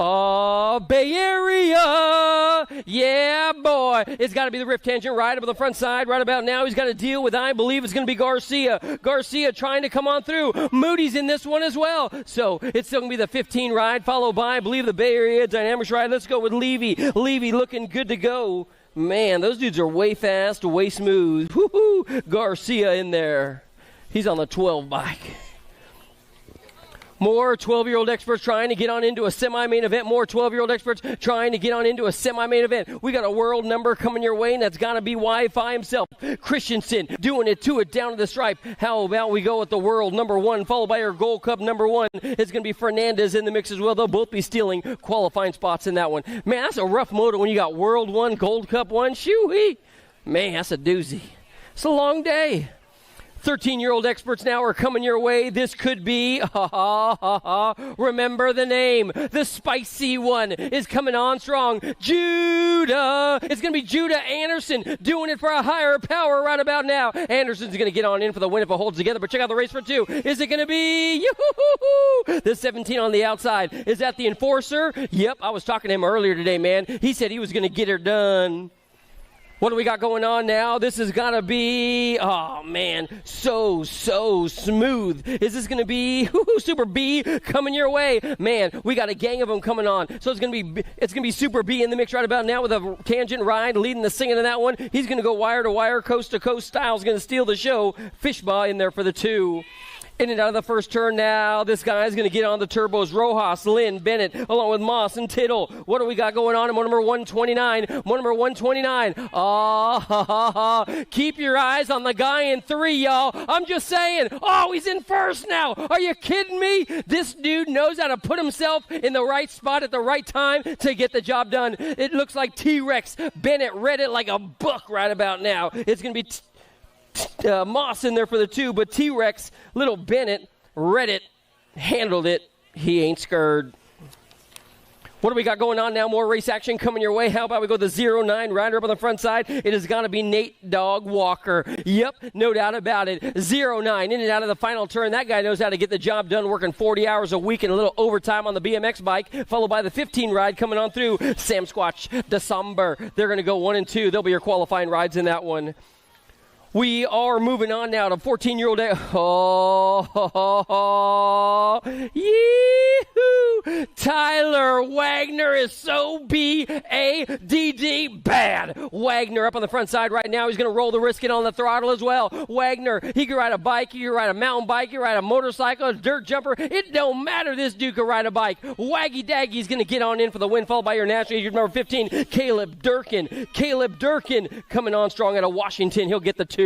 Oh, Bay Area! Yeah, boy. It's got to be the Rift Tangent right up on the front side. Right about now, he's got to deal with, I believe, it's going to be Garcia. Garcia trying to come on through. Moody's in this one as well. So it's still going to be the 15 ride, followed by, I believe, the Bay Area Dynamics ride. Let's go with Levy. Levy looking good to go. Man, those dudes are way fast, way smooth. Woo-hoo! Garcia in there. He's on the 12 bike. More 12-year-old experts trying to get on into a semi-main event. More 12-year-old experts trying to get on into a semi-main event. We got a world number coming your way, and that's got to be Wi-Fi himself. Christensen doing it to it down to the stripe. How about we go with the world number one, followed by our Gold Cup number one. It's going to be Fernandez in the mix as well. They'll both be stealing qualifying spots in that one. Man, that's a rough moto when you got world one, Gold Cup one. Shoo-wee. Man, that's a doozy. It's a long day. 13-year-old experts now are coming your way. This could be, remember the name. The spicy one is coming on strong. Judah. It's going to be Judah Anderson doing it for a higher power right about now. Anderson's going to get on in for the win if it holds together, but check out the race for two. Is it going to be the 17 on the outside? Is that the Enforcer? Yep, I was talking to him earlier today, man. He said he was going to get her done. What do we got going on now? This is going to be, oh, man, so smooth. Is this going to be Super B coming your way? Man, we got a gang of them coming on. So it's going to be Super B in the mix right about now with a tangent ride leading the singing in that one. He's going to go wire to wire, coast to coast. Styles going to steal the show. Fishbaugh in there for the two. In and out of the first turn now. This guy's going to get on the turbos. Rojas, Lynn, Bennett, along with Moss and Tittle. What do we got going on in number 129? Number 129. Keep your eyes on the guy in three, y'all. I'm just saying. Oh, he's in first now. Are you kidding me? This dude knows how to put himself in the right spot at the right time to get the job done. It looks like T-Rex. Bennett read it like a book right about now. It's going to be Moss in there for the two, but T-Rex, little Bennett, read it, handled it. He ain't scared. What do we got going on now? More race action coming your way. How about we go the 09 rider up on the front side? It is going to be Nate Dog Walker. Yep, no doubt about it. 09 in and out of the final turn. That guy knows how to get the job done, working 40 hours a week and a little overtime on the BMX bike, followed by the 15 ride coming on through. Sam Squatch, December. They're going to go 1 and 2. They'll be your qualifying rides in that one. We are moving on now to 14-year-old. Yee-hoo! Tyler Wagner is so B-A-D-D bad. Wagner up on the front side right now. He's going to roll the risk in on the throttle as well. Wagner, he can ride a bike. He can ride a mountain bike. He can ride a motorcycle, a dirt jumper. It don't matter. This dude can ride a bike. Waggy Daggy's going to get on in for the win, followed by your national agent number 15, Caleb Durkin. Caleb Durkin coming on strong out of Washington. He'll get the two.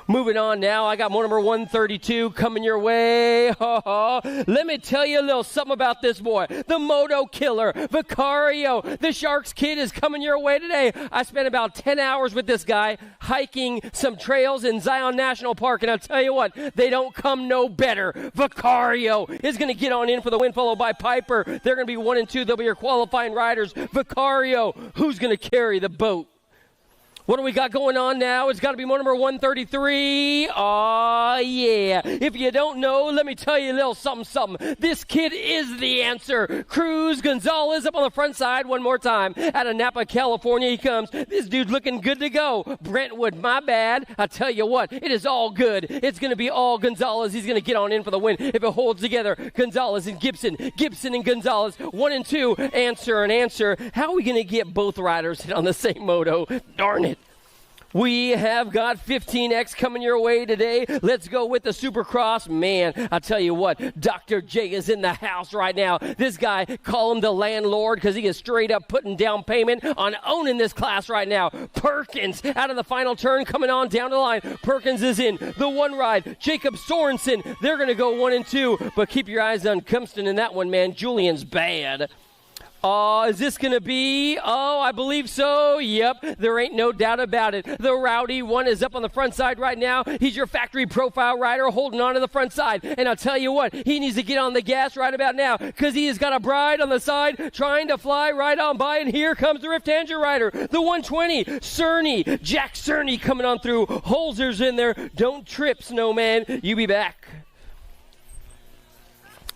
Moving on now, I got more number 132 coming your way. Let me tell you a little something about this boy. The Moto Killer, Vicario, the Sharks Kid is coming your way today. I spent about 10 hours with this guy hiking some trails in Zion National Park, and I'll tell you what, they don't come no better. Vicario is going to get on in for the win, followed by Piper. They're going to be 1 and 2. They'll be your qualifying riders. Vicario, who's going to carry the boat? What do we got going on now? It's got to be number 133. Oh, yeah. If you don't know, let me tell you a little something. This kid is the answer. Cruz Gonzalez up on the front side one more time. Out of Napa, California, he comes. This dude's looking good to go. Brentwood, my bad. I tell you what, it is all good. It's going to be all Gonzalez. He's going to get on in for the win. If it holds together, Gonzalez and Gibson. Gibson and Gonzalez, 1 and 2. Answer and answer. How are we going to get both riders on the same moto? Darn it. We have got 15X coming your way today. Let's go with the Supercross. Man, I'll tell you what, Dr. J is in the house right now. This guy, call him the landlord because he is straight up putting down payment on owning this class right now. Perkins out of the final turn coming on down the line. Perkins is in the one ride. Jacob Sorensen, they're going to go 1 and 2, but keep your eyes on Kumston in that one, man. Julian's bad. Is this going to be? Oh, I believe so. Yep, there ain't no doubt about it. The Rowdy one is up on the front side right now. He's your factory profile rider holding on to the front side. And I'll tell you what, he needs to get on the gas right about now because he has got a bride on the side trying to fly right on by. And here comes the Rift Tanger rider, the 120, Cerny, Jack Cerny coming on through. Holzer's in there. Don't trip, Snowman. You be back.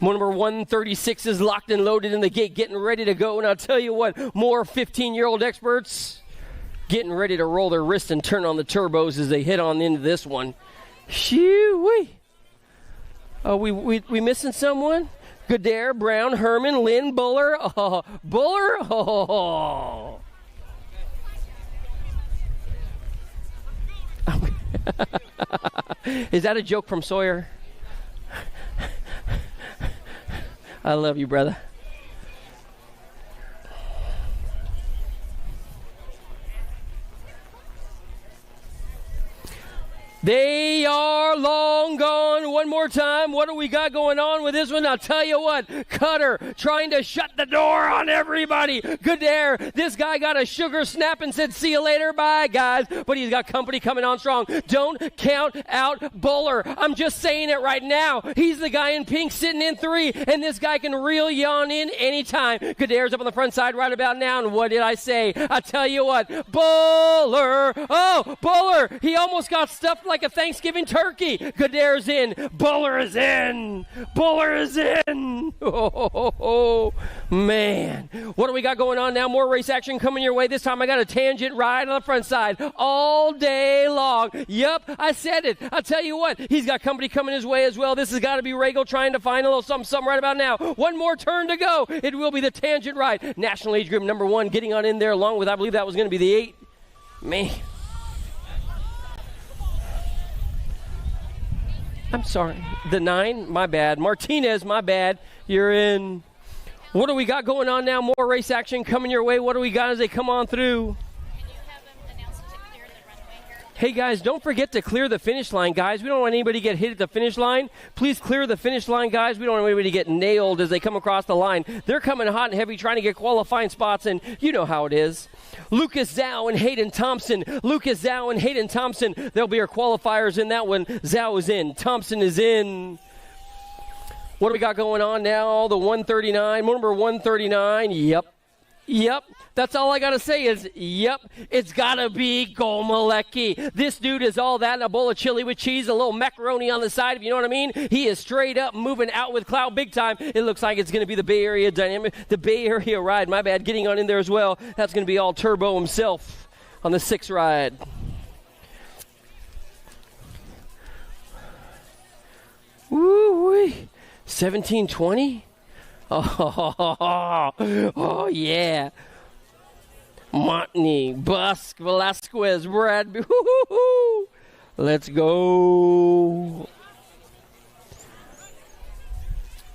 Number 136 is locked and loaded in the gate, getting ready to go. And I'll tell you what, more 15-year-old experts getting ready to roll their wrists and turn on the turbos as they hit on into this one. Shoo-wee. Oh, we missing someone? Goodare, Brown, Herman, Lynn, Buller. Oh, Buller? Oh. Is that a joke from Sawyer? I love you, brother. They are long gone. One more time. What do we got going on with this one? I'll tell you what. Cutter trying to shut the door on everybody. Goodare. This guy got a sugar snap and said, see you later. Bye, guys. But he's got company coming on strong. Don't count out Buller. I'm just saying it right now. He's the guy in pink sitting in 3, and this guy can reel you on in anytime. Goodare's up on the front side right about now, and what did I say? I tell you what. Buller. Oh, Buller. He almost got stuffed like a Thanksgiving turkey. Goodare's in. Buller is in. Buller is in. Oh, man. What do we got going on now? More race action coming your way. This time I got a tangent ride on the front side all day long. Yep, I said it. I'll tell you what. He's got company coming his way as well. This has got to be Regal trying to find a little something right about now. One more turn to go. It will be the tangent ride. National age group number 1 getting on in there along with, I believe that was going to be the 8. Man. I'm sorry. The 9, my bad. Martinez, my bad. You're in. What do we got going on now? More race action coming your way. What do we got as they come on through? Can you have them announce to clear the runway here? Hey, guys, don't forget to clear the finish line, guys. We don't want anybody to get hit at the finish line. Please clear the finish line, guys. We don't want anybody to get nailed as they come across the line. They're coming hot and heavy trying to get qualifying spots, and you know how it is. Lucas Zhao and Hayden Thompson. Lucas Zhao and Hayden Thompson. There'll be our qualifiers in that one. Zhao is in. Thompson is in. What do we got going on now? The 139. Number 139. Yep. That's all I got to say is, yep, it's got to be Golmalecki. This dude is all that and a bowl of chili with cheese, a little macaroni on the side, if you know what I mean. He is straight up moving out with cloud big time. It looks like it's going to be the Bay Area Dynamic, the Bay Area ride, my bad, getting on in there as well. That's going to be all Turbo himself on the 6 ride. Woo-wee. 1720? Oh, yeah. Montney, Busk, Velasquez, Bradby. Woo-hoo-hoo. Let's go.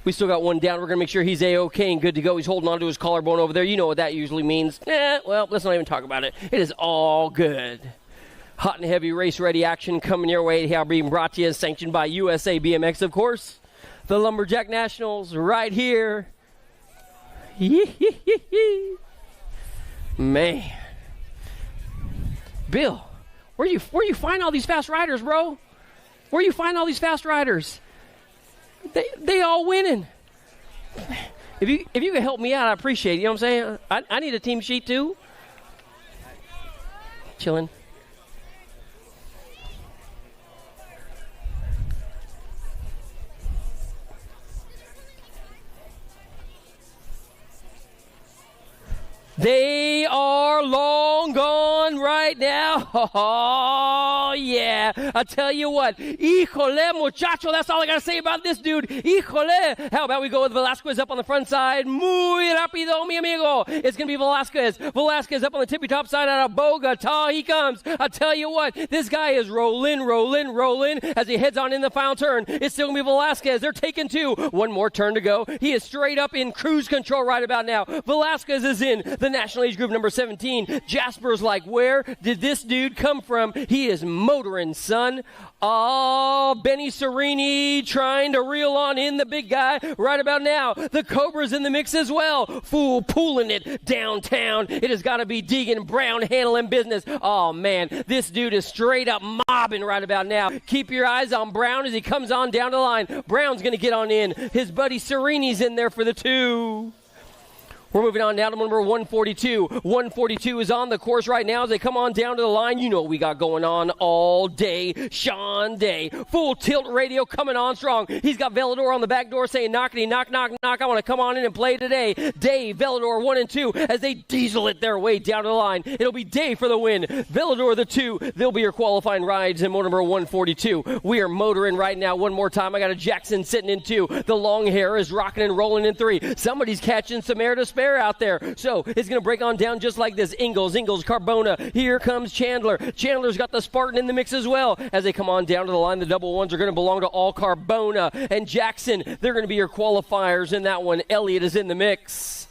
We still got one down. We're going to make sure he's A-OK and good to go. He's holding on to his collarbone over there. You know what that usually means. Well, let's not even talk about it. It is all good. Hot and heavy race ready action coming your way. Here being brought to you, sanctioned by USA BMX, of course. The Lumberjack Nationals right here. Man. Bill, where you find all these fast riders, bro? Where you find all these fast riders? They all winning. If you can help me out, I appreciate it. You know what I'm saying? I need a team sheet too. Chilling. They are long gone right now. Oh, yeah. I tell you what, híjole, muchacho, that's all I got to say about this dude. Híjole. How about we go with Velasquez up on the front side? Muy rápido, mi amigo. It's going to be Velasquez. Velasquez up on the tippy-top side out of Bogota. He comes. I tell you what, this guy is rolling as he heads on in the final turn. It's still going to be Velasquez. They're taking two. One more turn to go. He is straight up in cruise control right about now. Velasquez is in the national age group number 17. Jasper's like, where did this dude come from? He is motoring, son. Oh, Benny Serini trying to reel on in the big guy right about now. The Cobra's in the mix as well. Fool pulling it downtown. It has got to be Deegan Brown handling business. Oh, man, this dude is straight up mobbing right about now. Keep your eyes on Brown as he comes on down the line. Brown's going to get on in. His buddy Serini's in there for the two. We're moving on now to number 142. 142 is on the course right now as they come on down to the line. You know what we got going on all day. Sean Day. Full tilt radio coming on strong. He's got Velador on the back door saying, knockety, knock, knock, knock. I want to come on in and play today. Dave, Velador 1 and 2 as they diesel it their way down to the line. It'll be Dave for the win. Velador the 2. They'll be your qualifying rides in motor number 142. We are motoring right now. One more time. I got a Jackson sitting in 2. The long hair is rocking and rolling in 3. Somebody's catching some air to spare out there. So it's going to break on down just like this. Ingles, Carbona. Here comes Chandler. Chandler's got the Spartan in the mix as well. As they come on down to the line, the double ones are going to belong to all Carbona. And Jackson, they're going to be your qualifiers in that one. Elliott is in the mix.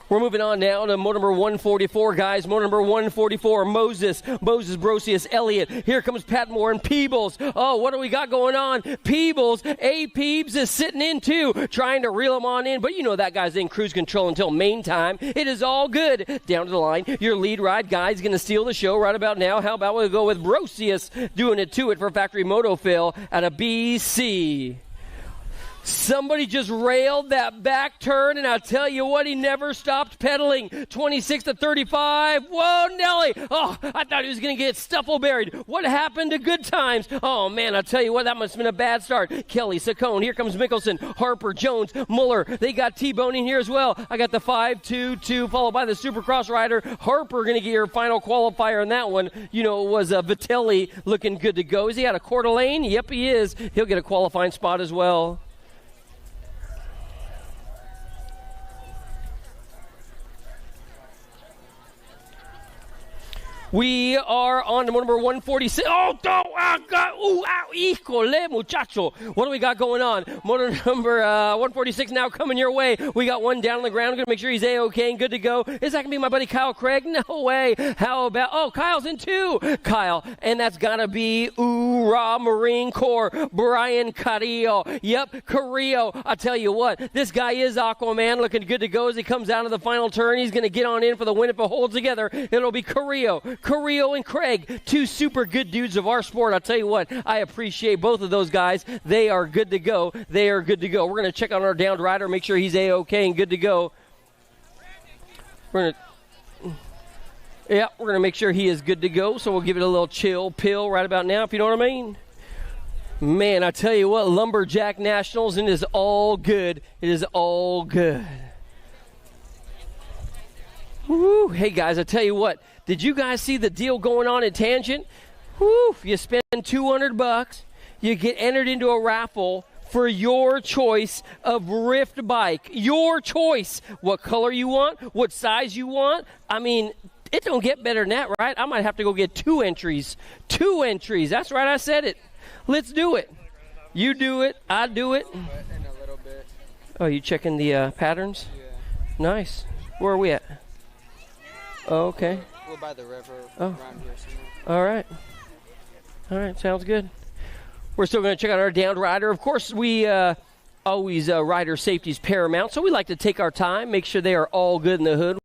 We're moving on now to motor number 144, guys. Motor number 144, Moses, Brosius, Elliott. Here comes Patmore and Peebles. Oh, what do we got going on? Peebles, Peebs is sitting in too, trying to reel him on in. But you know that guy's in cruise control until main time. It is all good. Down to the line, your lead ride guy's going to steal the show right about now. How about we go with Brosius doing it to it for Factory Moto Phil out of BC. Somebody just railed that back turn, and I'll tell you what, he never stopped pedaling. 26 to 35. Whoa, Nelly. Oh, I thought he was going to get stuffle buried. What happened to good times? Oh, man, I'll tell you what, that must have been a bad start. Kelly, Saccone, here comes Mickelson, Harper, Jones, Muller. They got T-Bone in here as well. I got the 5-2-2 followed by the Supercross rider. Harper going to get your final qualifier in that one. You know, it was Vitelli looking good to go. Is he out of Coeur d'Alene? Yep, he is. He'll get a qualifying spot as well. We are on to number 146. Oh, God. Ooh, ow, híjole, muchacho. What do we got going on? Motor number 146 now coming your way. We got one down on the ground. Going to make sure he's A-okay and good to go. Is that going to be my buddy Kyle Craig? No way. How about, oh, Kyle's in 2. Kyle, and that's got to be Ura Marine Corps, Brian Carrillo. Yep, Carrillo. I'll tell you what, this guy is Aquaman looking good to go as he comes out of the final turn. He's going to get on in for the win if it holds together. It'll be Carrillo and Craig, 2 super good dudes of our sport. I'll tell you what, I appreciate both of those guys. They are good to go. We're going to check on our downed rider, make sure he's A-okay and good to go. We're going to make sure he is good to go, so we'll give it a little chill pill right about now, if you know what I mean. Man, I tell you what, Lumberjack Nationals, and it is all good. It is all good. Woo. Hey, guys, I tell you what, did you guys see the deal going on at Tangent? Woo, you spend $200, you get entered into a raffle for your choice of Rift bike. Your choice. What color you want, what size you want. I mean, it don't get better than that, right? I might have to go get 2 entries. 2 entries. That's right, I said it. Let's do it. You do it, I do it. Oh, you checking the patterns? Yeah. Nice. Where are we at? Oh, okay. We're by the river around here somewhere. All right. All right, sounds good. We're still going to check out our downed rider. Of course, we always rider safety is paramount, so we like to take our time, make sure they are all good in the hood.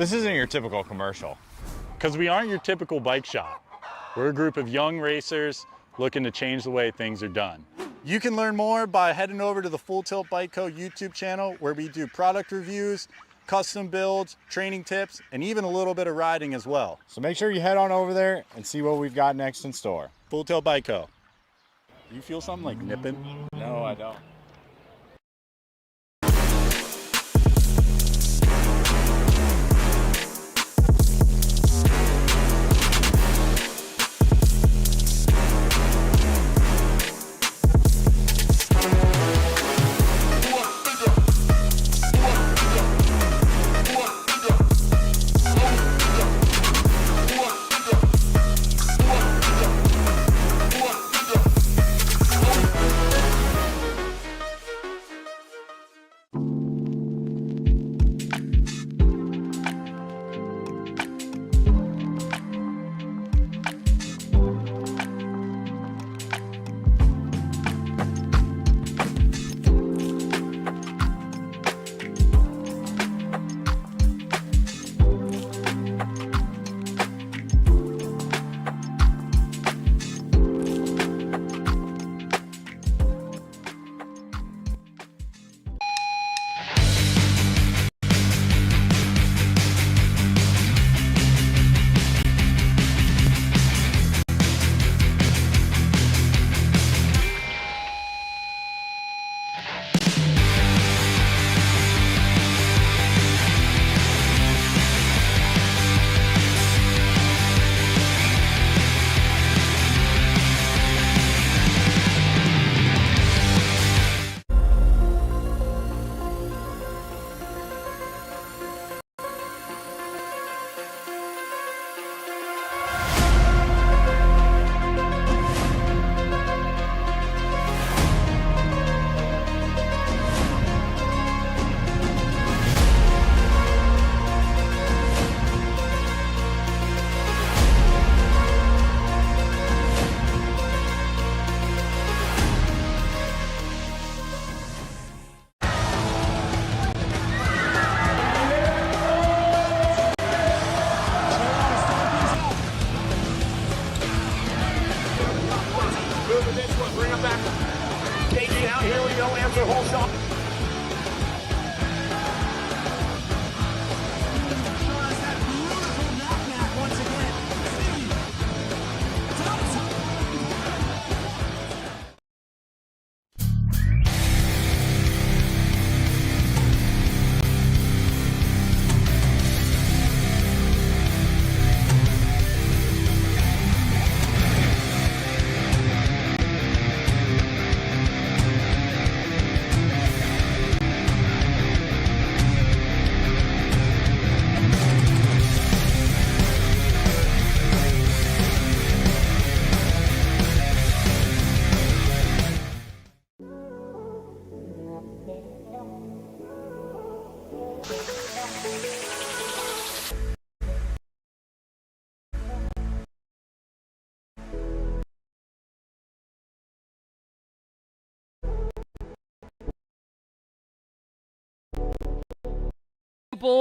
This isn't your typical commercial. Because we aren't your typical bike shop. We're a group of young racers looking to change the way things are done. You can learn more by heading over to the Full Tilt Bike Co. YouTube channel, where we do product reviews, custom builds, training tips, and even a little bit of riding as well. So make sure you head on over there and see what we've got next in store. Full Tilt Bike Co. You feel something like nipping? No, I don't.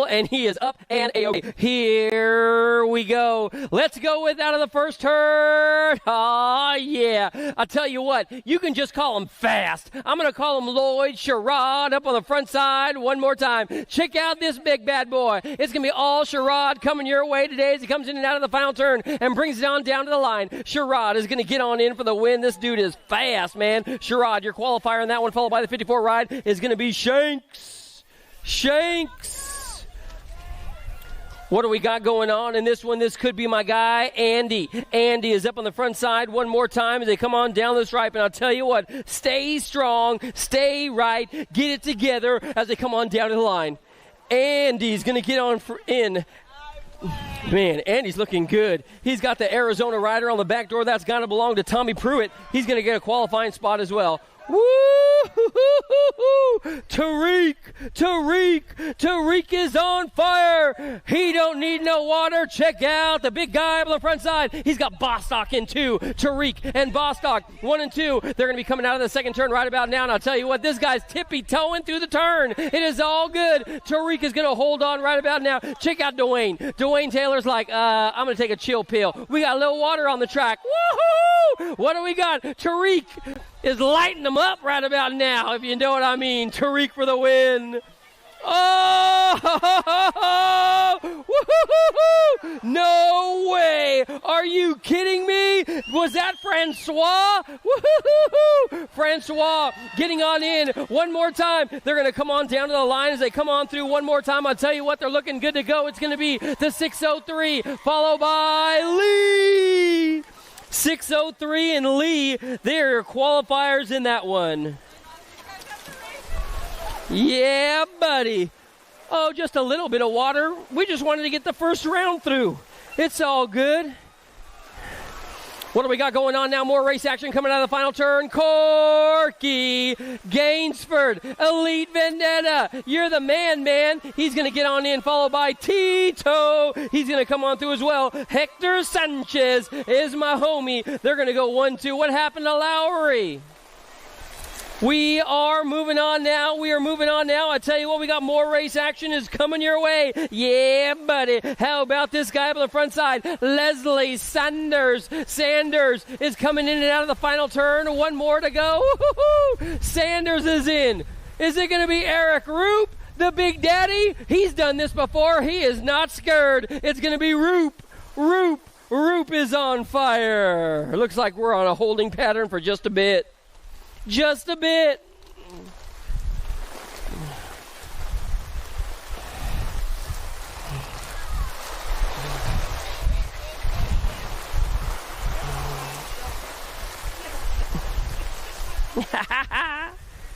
And he is up and a-okay. Here we go. Let's go with out of the first turn. Oh, yeah. I tell you what, you can just call him fast. I'm going to call him Lloyd Sherrod up on the front side one more time. Check out this big bad boy. It's going to be all Sherrod coming your way today as he comes in and out of the final turn and brings it on down to the line. Sherrod is going to get on in for the win. This dude is fast, man. Sherrod, your qualifier in that one, followed by the 54 ride, is going to be Shanks. Shanks. What do we got going on in this one? This could be my guy, Andy. Andy is up on the front side one more time as they come on down the stripe. And I'll tell you what, stay strong, stay right, get it together as they come on down to the line. Andy's going to get on in. Man, Andy's looking good. He's got the Arizona rider on the back door. That's going to belong to Tommy Pruitt. He's going to get a qualifying spot as well. Woo! Tariq is on fire. He don't need no water. Check out the big guy on the front side. He's got Bostock in two. Tariq and Bostock, 1 and 2. They're going to be coming out of the second turn right about now. And I'll tell you what, this guy's tippy-toeing through the turn. It is all good. Tariq is going to hold on right about now. Check out Dwayne. Dwayne Taylor's like, I'm going to take a chill pill. We got a little water on the track. Woohoo! What do we got? Tariq is lighting them up right about now, if you know what I mean. Tariq for the win. Oh! Woo-hoo-hoo-hoo! No way! Are you kidding me? Was that Francois? Woo-hoo-hoo-hoo! Francois getting on in one more time. They're going to come on down to the line as they come on through one more time. I'll tell you what, they're looking good to go. It's going to be the 603 followed by Lee. 603 and Lee, they're qualifiers in that one. Yeah, buddy. Oh, just a little bit of water. We just wanted to get the first round through. It's all good. What do we got going on now? More race action coming out of the final turn. Corky Gainsford, Elite Vendetta. You're the man. He's going to get on in, followed by Tito. He's going to come on through as well. Hector Sanchez is my homie. They're going to go 1-2. What happened to Lowry? We are moving on now. I tell you what, we got more race action is coming your way. Yeah, buddy. How about this guy up on the front side? Leslie Sanders. Sanders is coming in and out of the final turn. One more to go. Woo-hoo-hoo. Sanders is in. Is it going to be Eric Roop, the Big Daddy? He's done this before. He is not scared. It's going to be Roop. Roop is on fire. Looks like we're on a holding pattern for just a bit. Just a bit.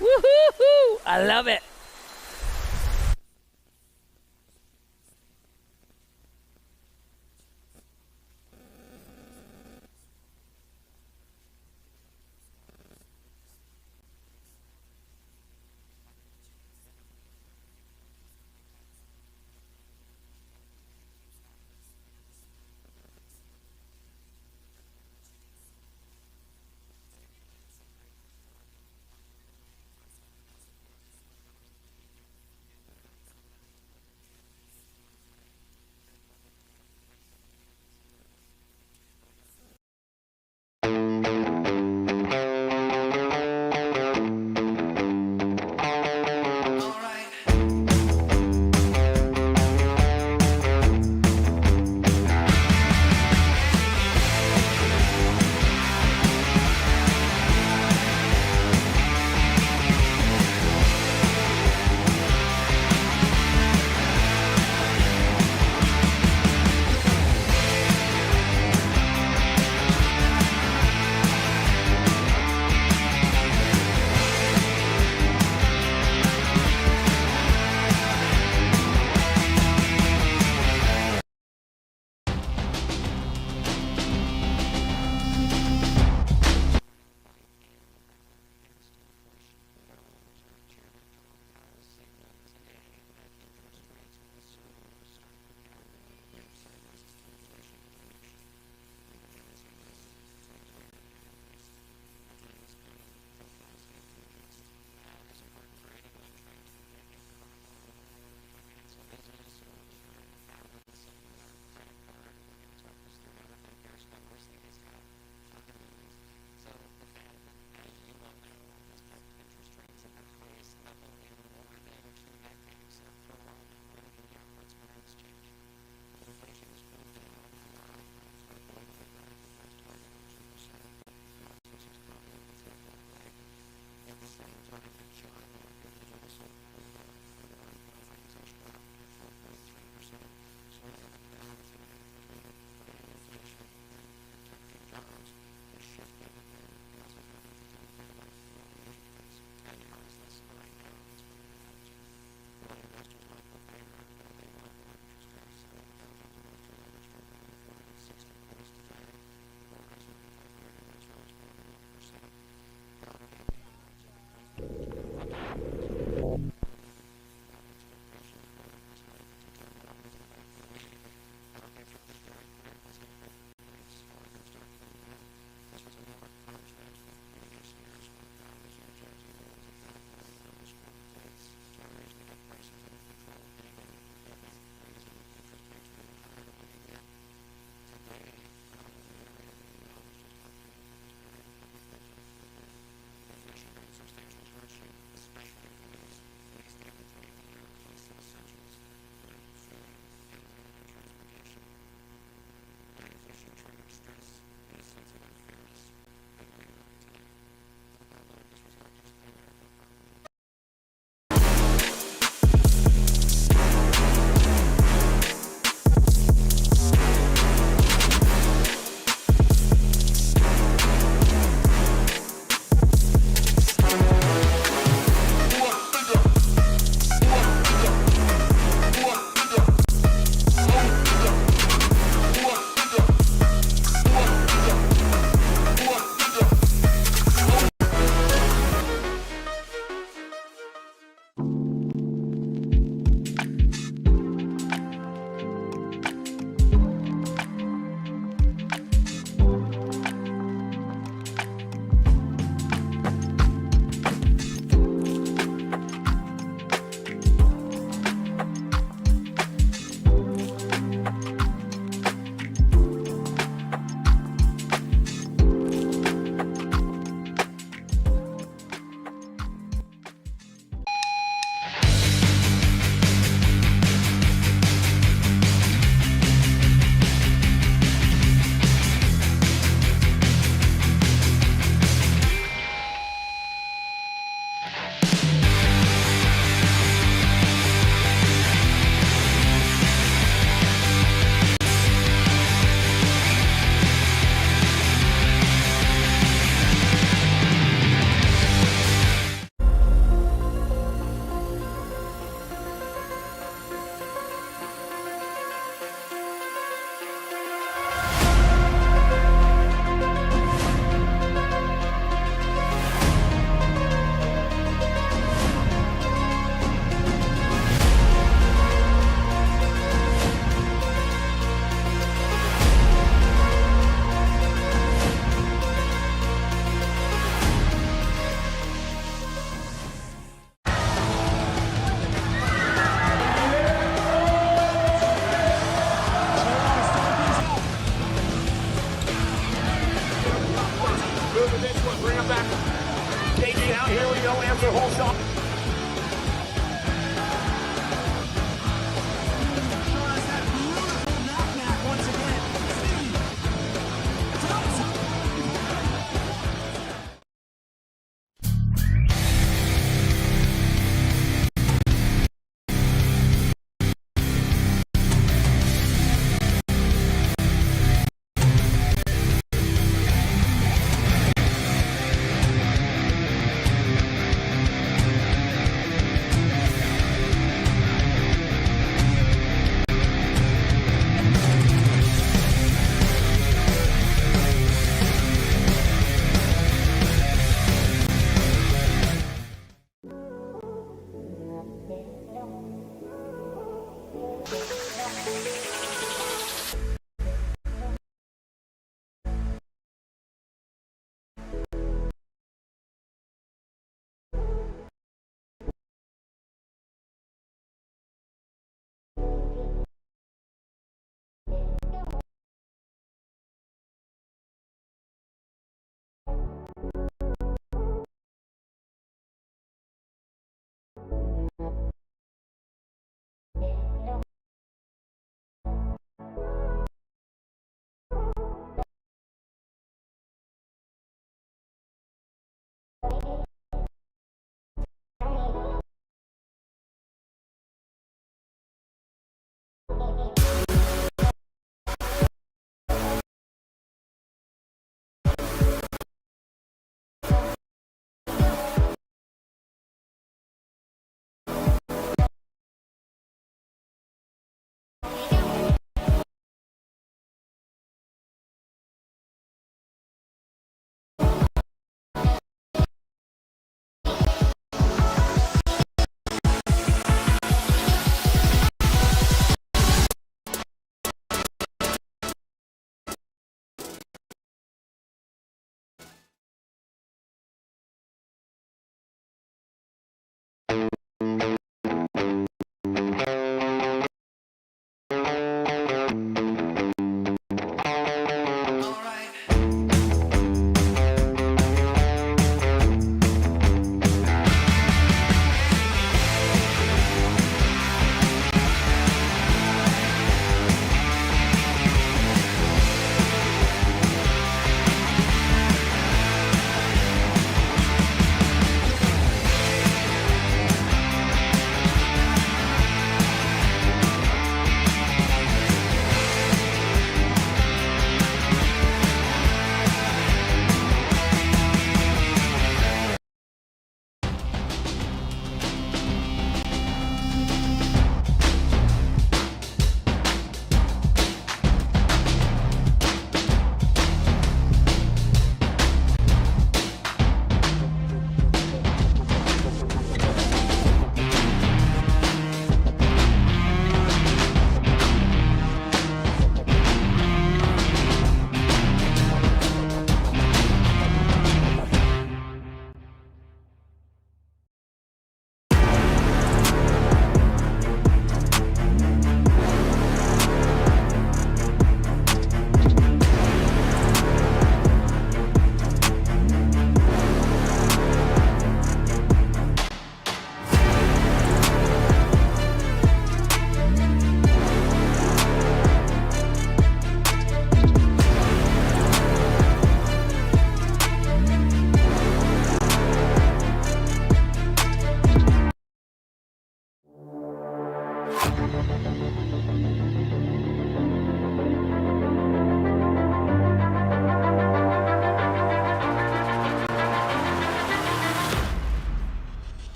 Woohoo! I love it. their whole shop.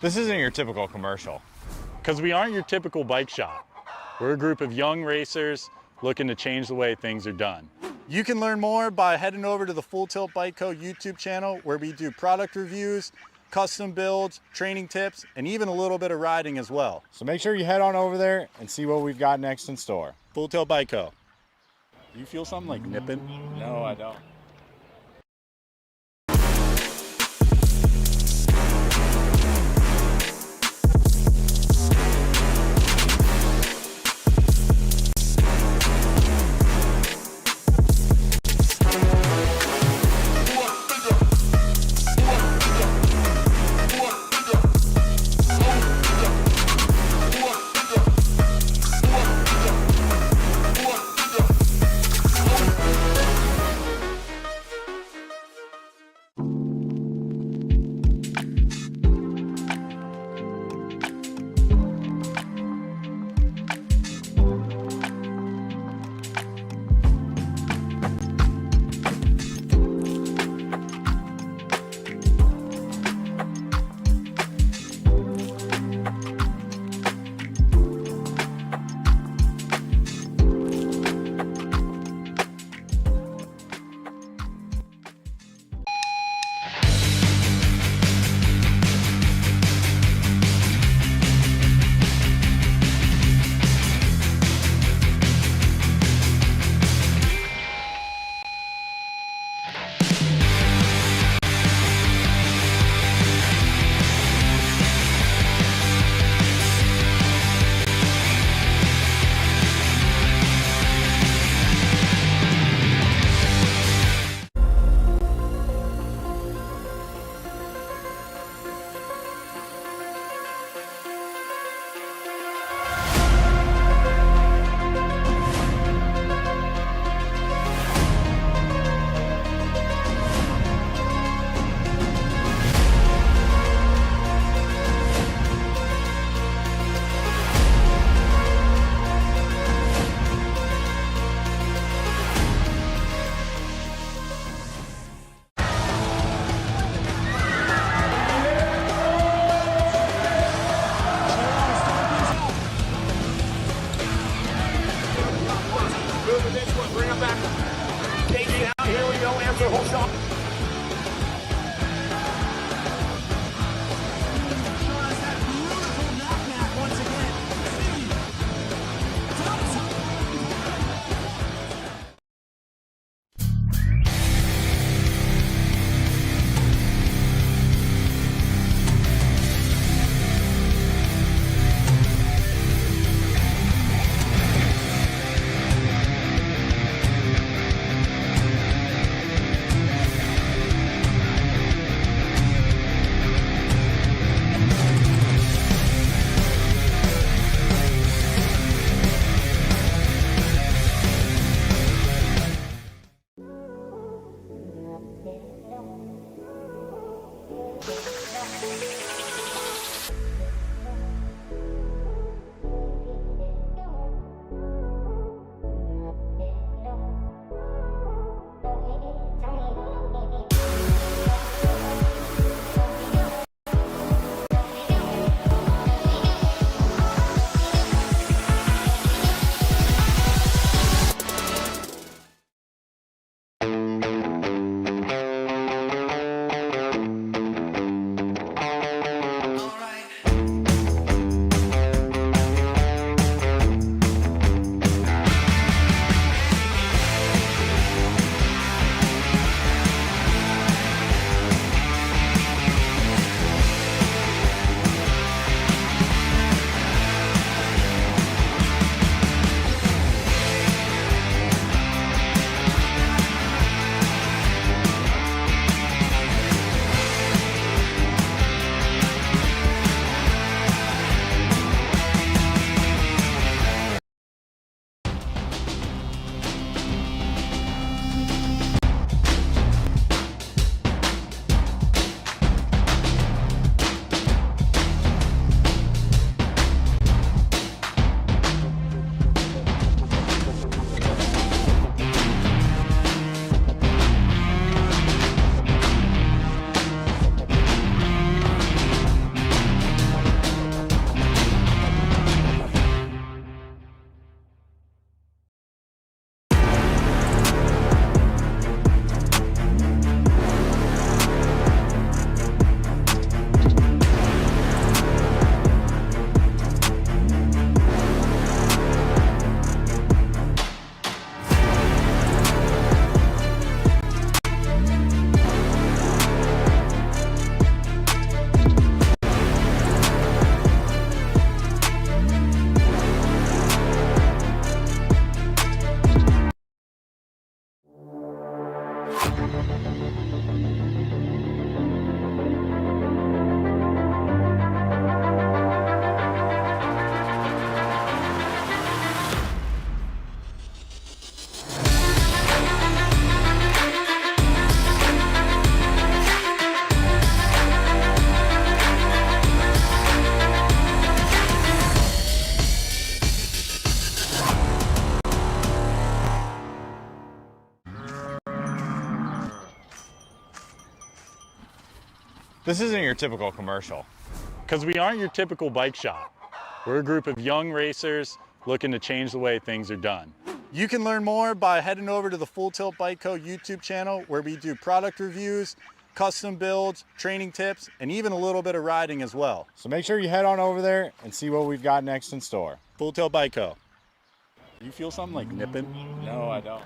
This isn't your typical commercial. Because we aren't your typical bike shop. We're a group of young racers looking to change the way things are done. You can learn more by heading over to the Full Tilt Bike Co. YouTube channel, where we do product reviews, custom builds, training tips, and even a little bit of riding as well. So make sure you head on over there and see what we've got next in store. Full Tilt Bike Co. You feel something like nipping? No, I don't. This isn't your typical commercial. Because we aren't your typical bike shop. We're a group of young racers looking to change the way things are done. You can learn more by heading over to the Full Tilt Bike Co. YouTube channel where we do product reviews, custom builds, training tips, and even a little bit of riding as well. So make sure you head on over there and see what we've got next in store. Full Tilt Bike Co. You feel something like nipping? No, I don't.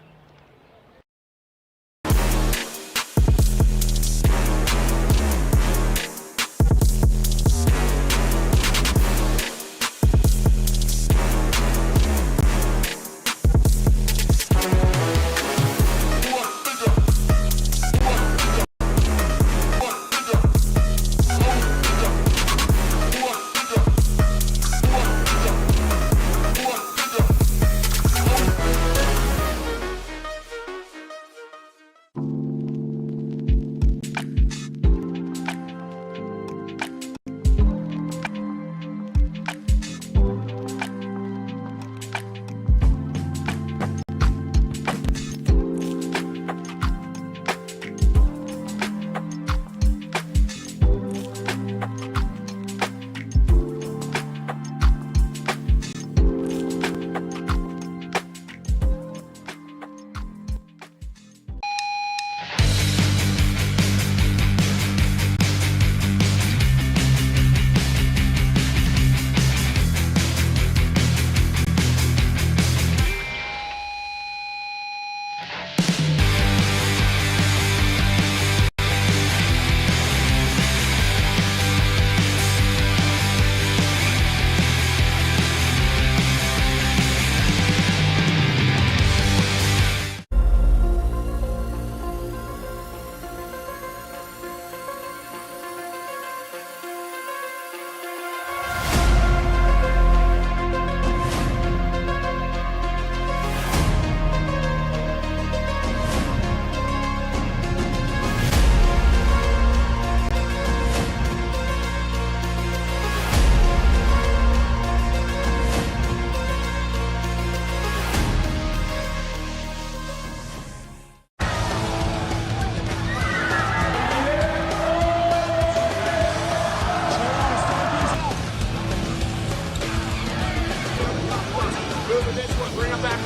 Bring him back.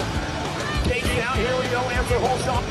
Stay down. Here we go. Answer whole shot.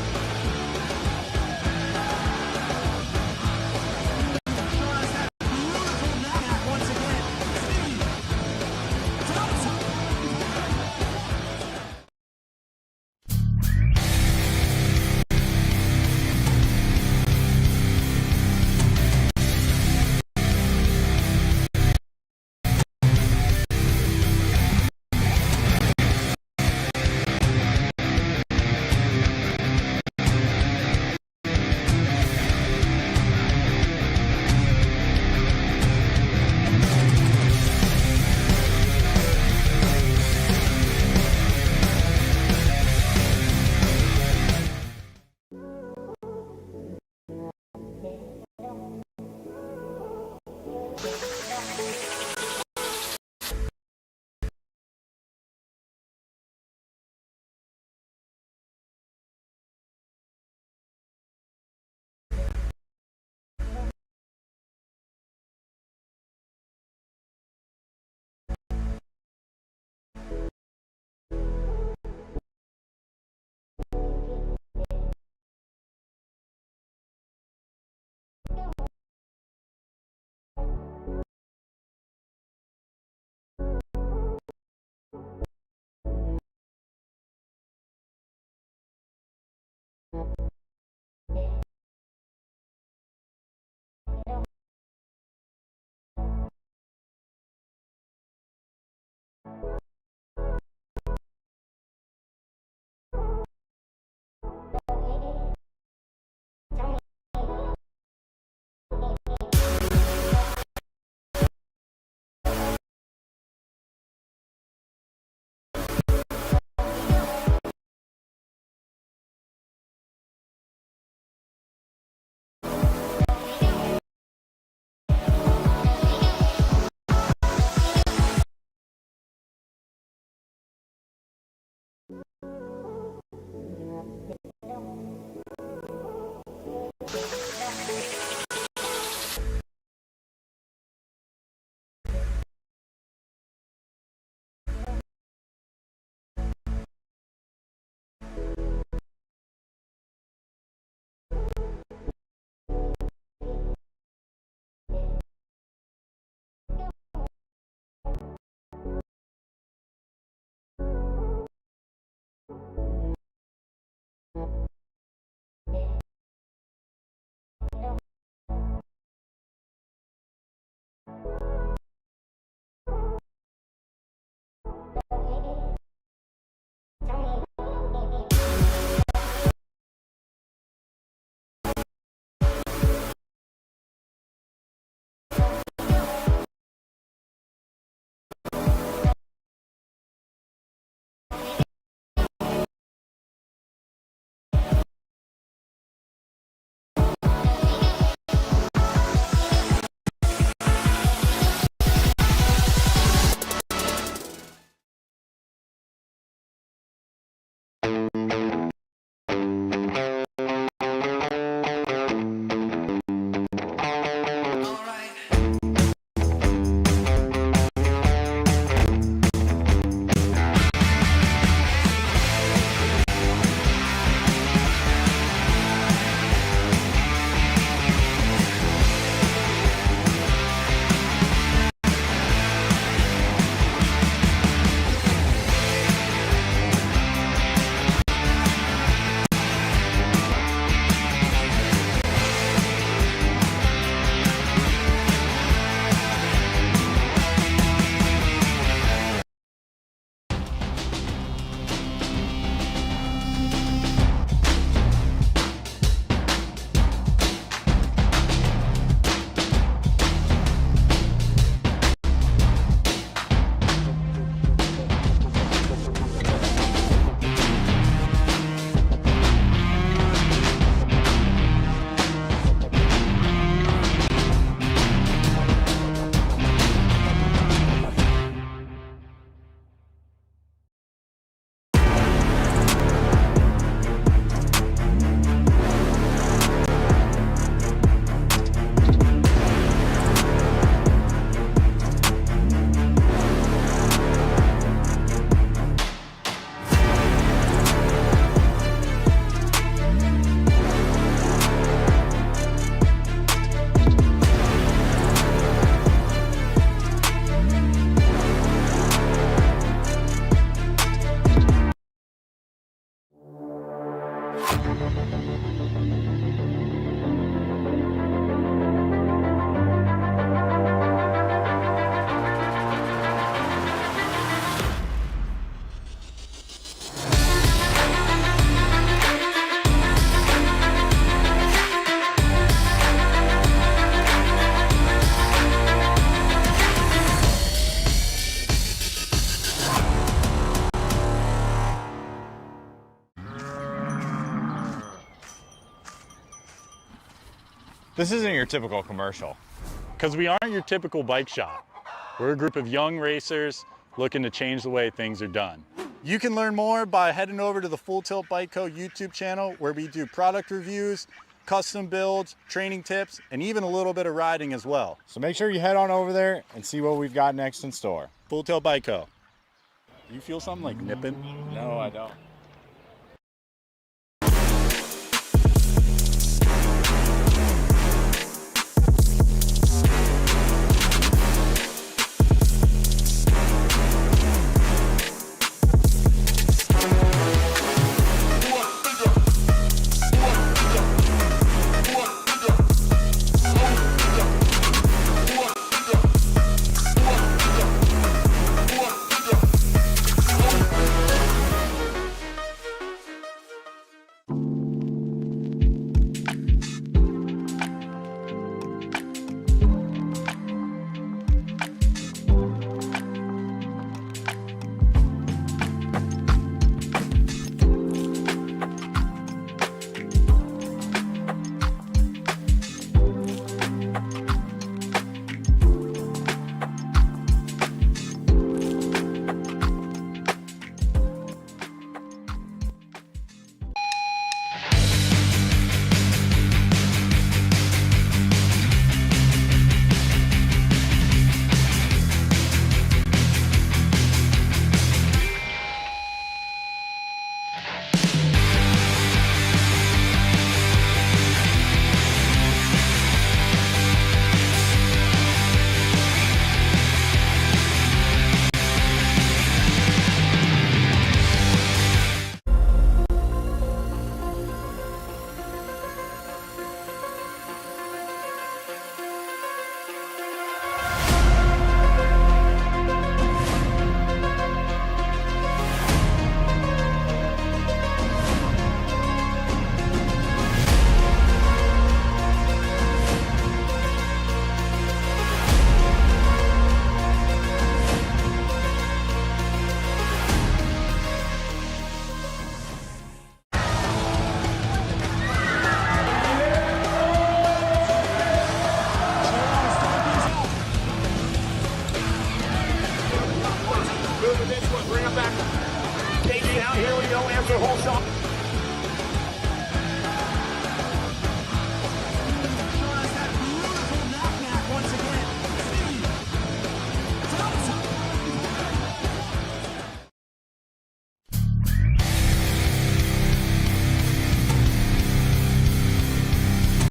This isn't your typical commercial. Because we aren't your typical bike shop. We're a group of young racers looking to change the way things are done. You can learn more by heading over to the Full Tilt Bike Co. YouTube channel where we do product reviews, custom builds, training tips, and even a little bit of riding as well. So make sure you head on over there and see what we've got next in store. Full Tilt Bike Co. You feel something like nipping? No, I don't. Bring him back. Eugene out here we go. Answer whole shot.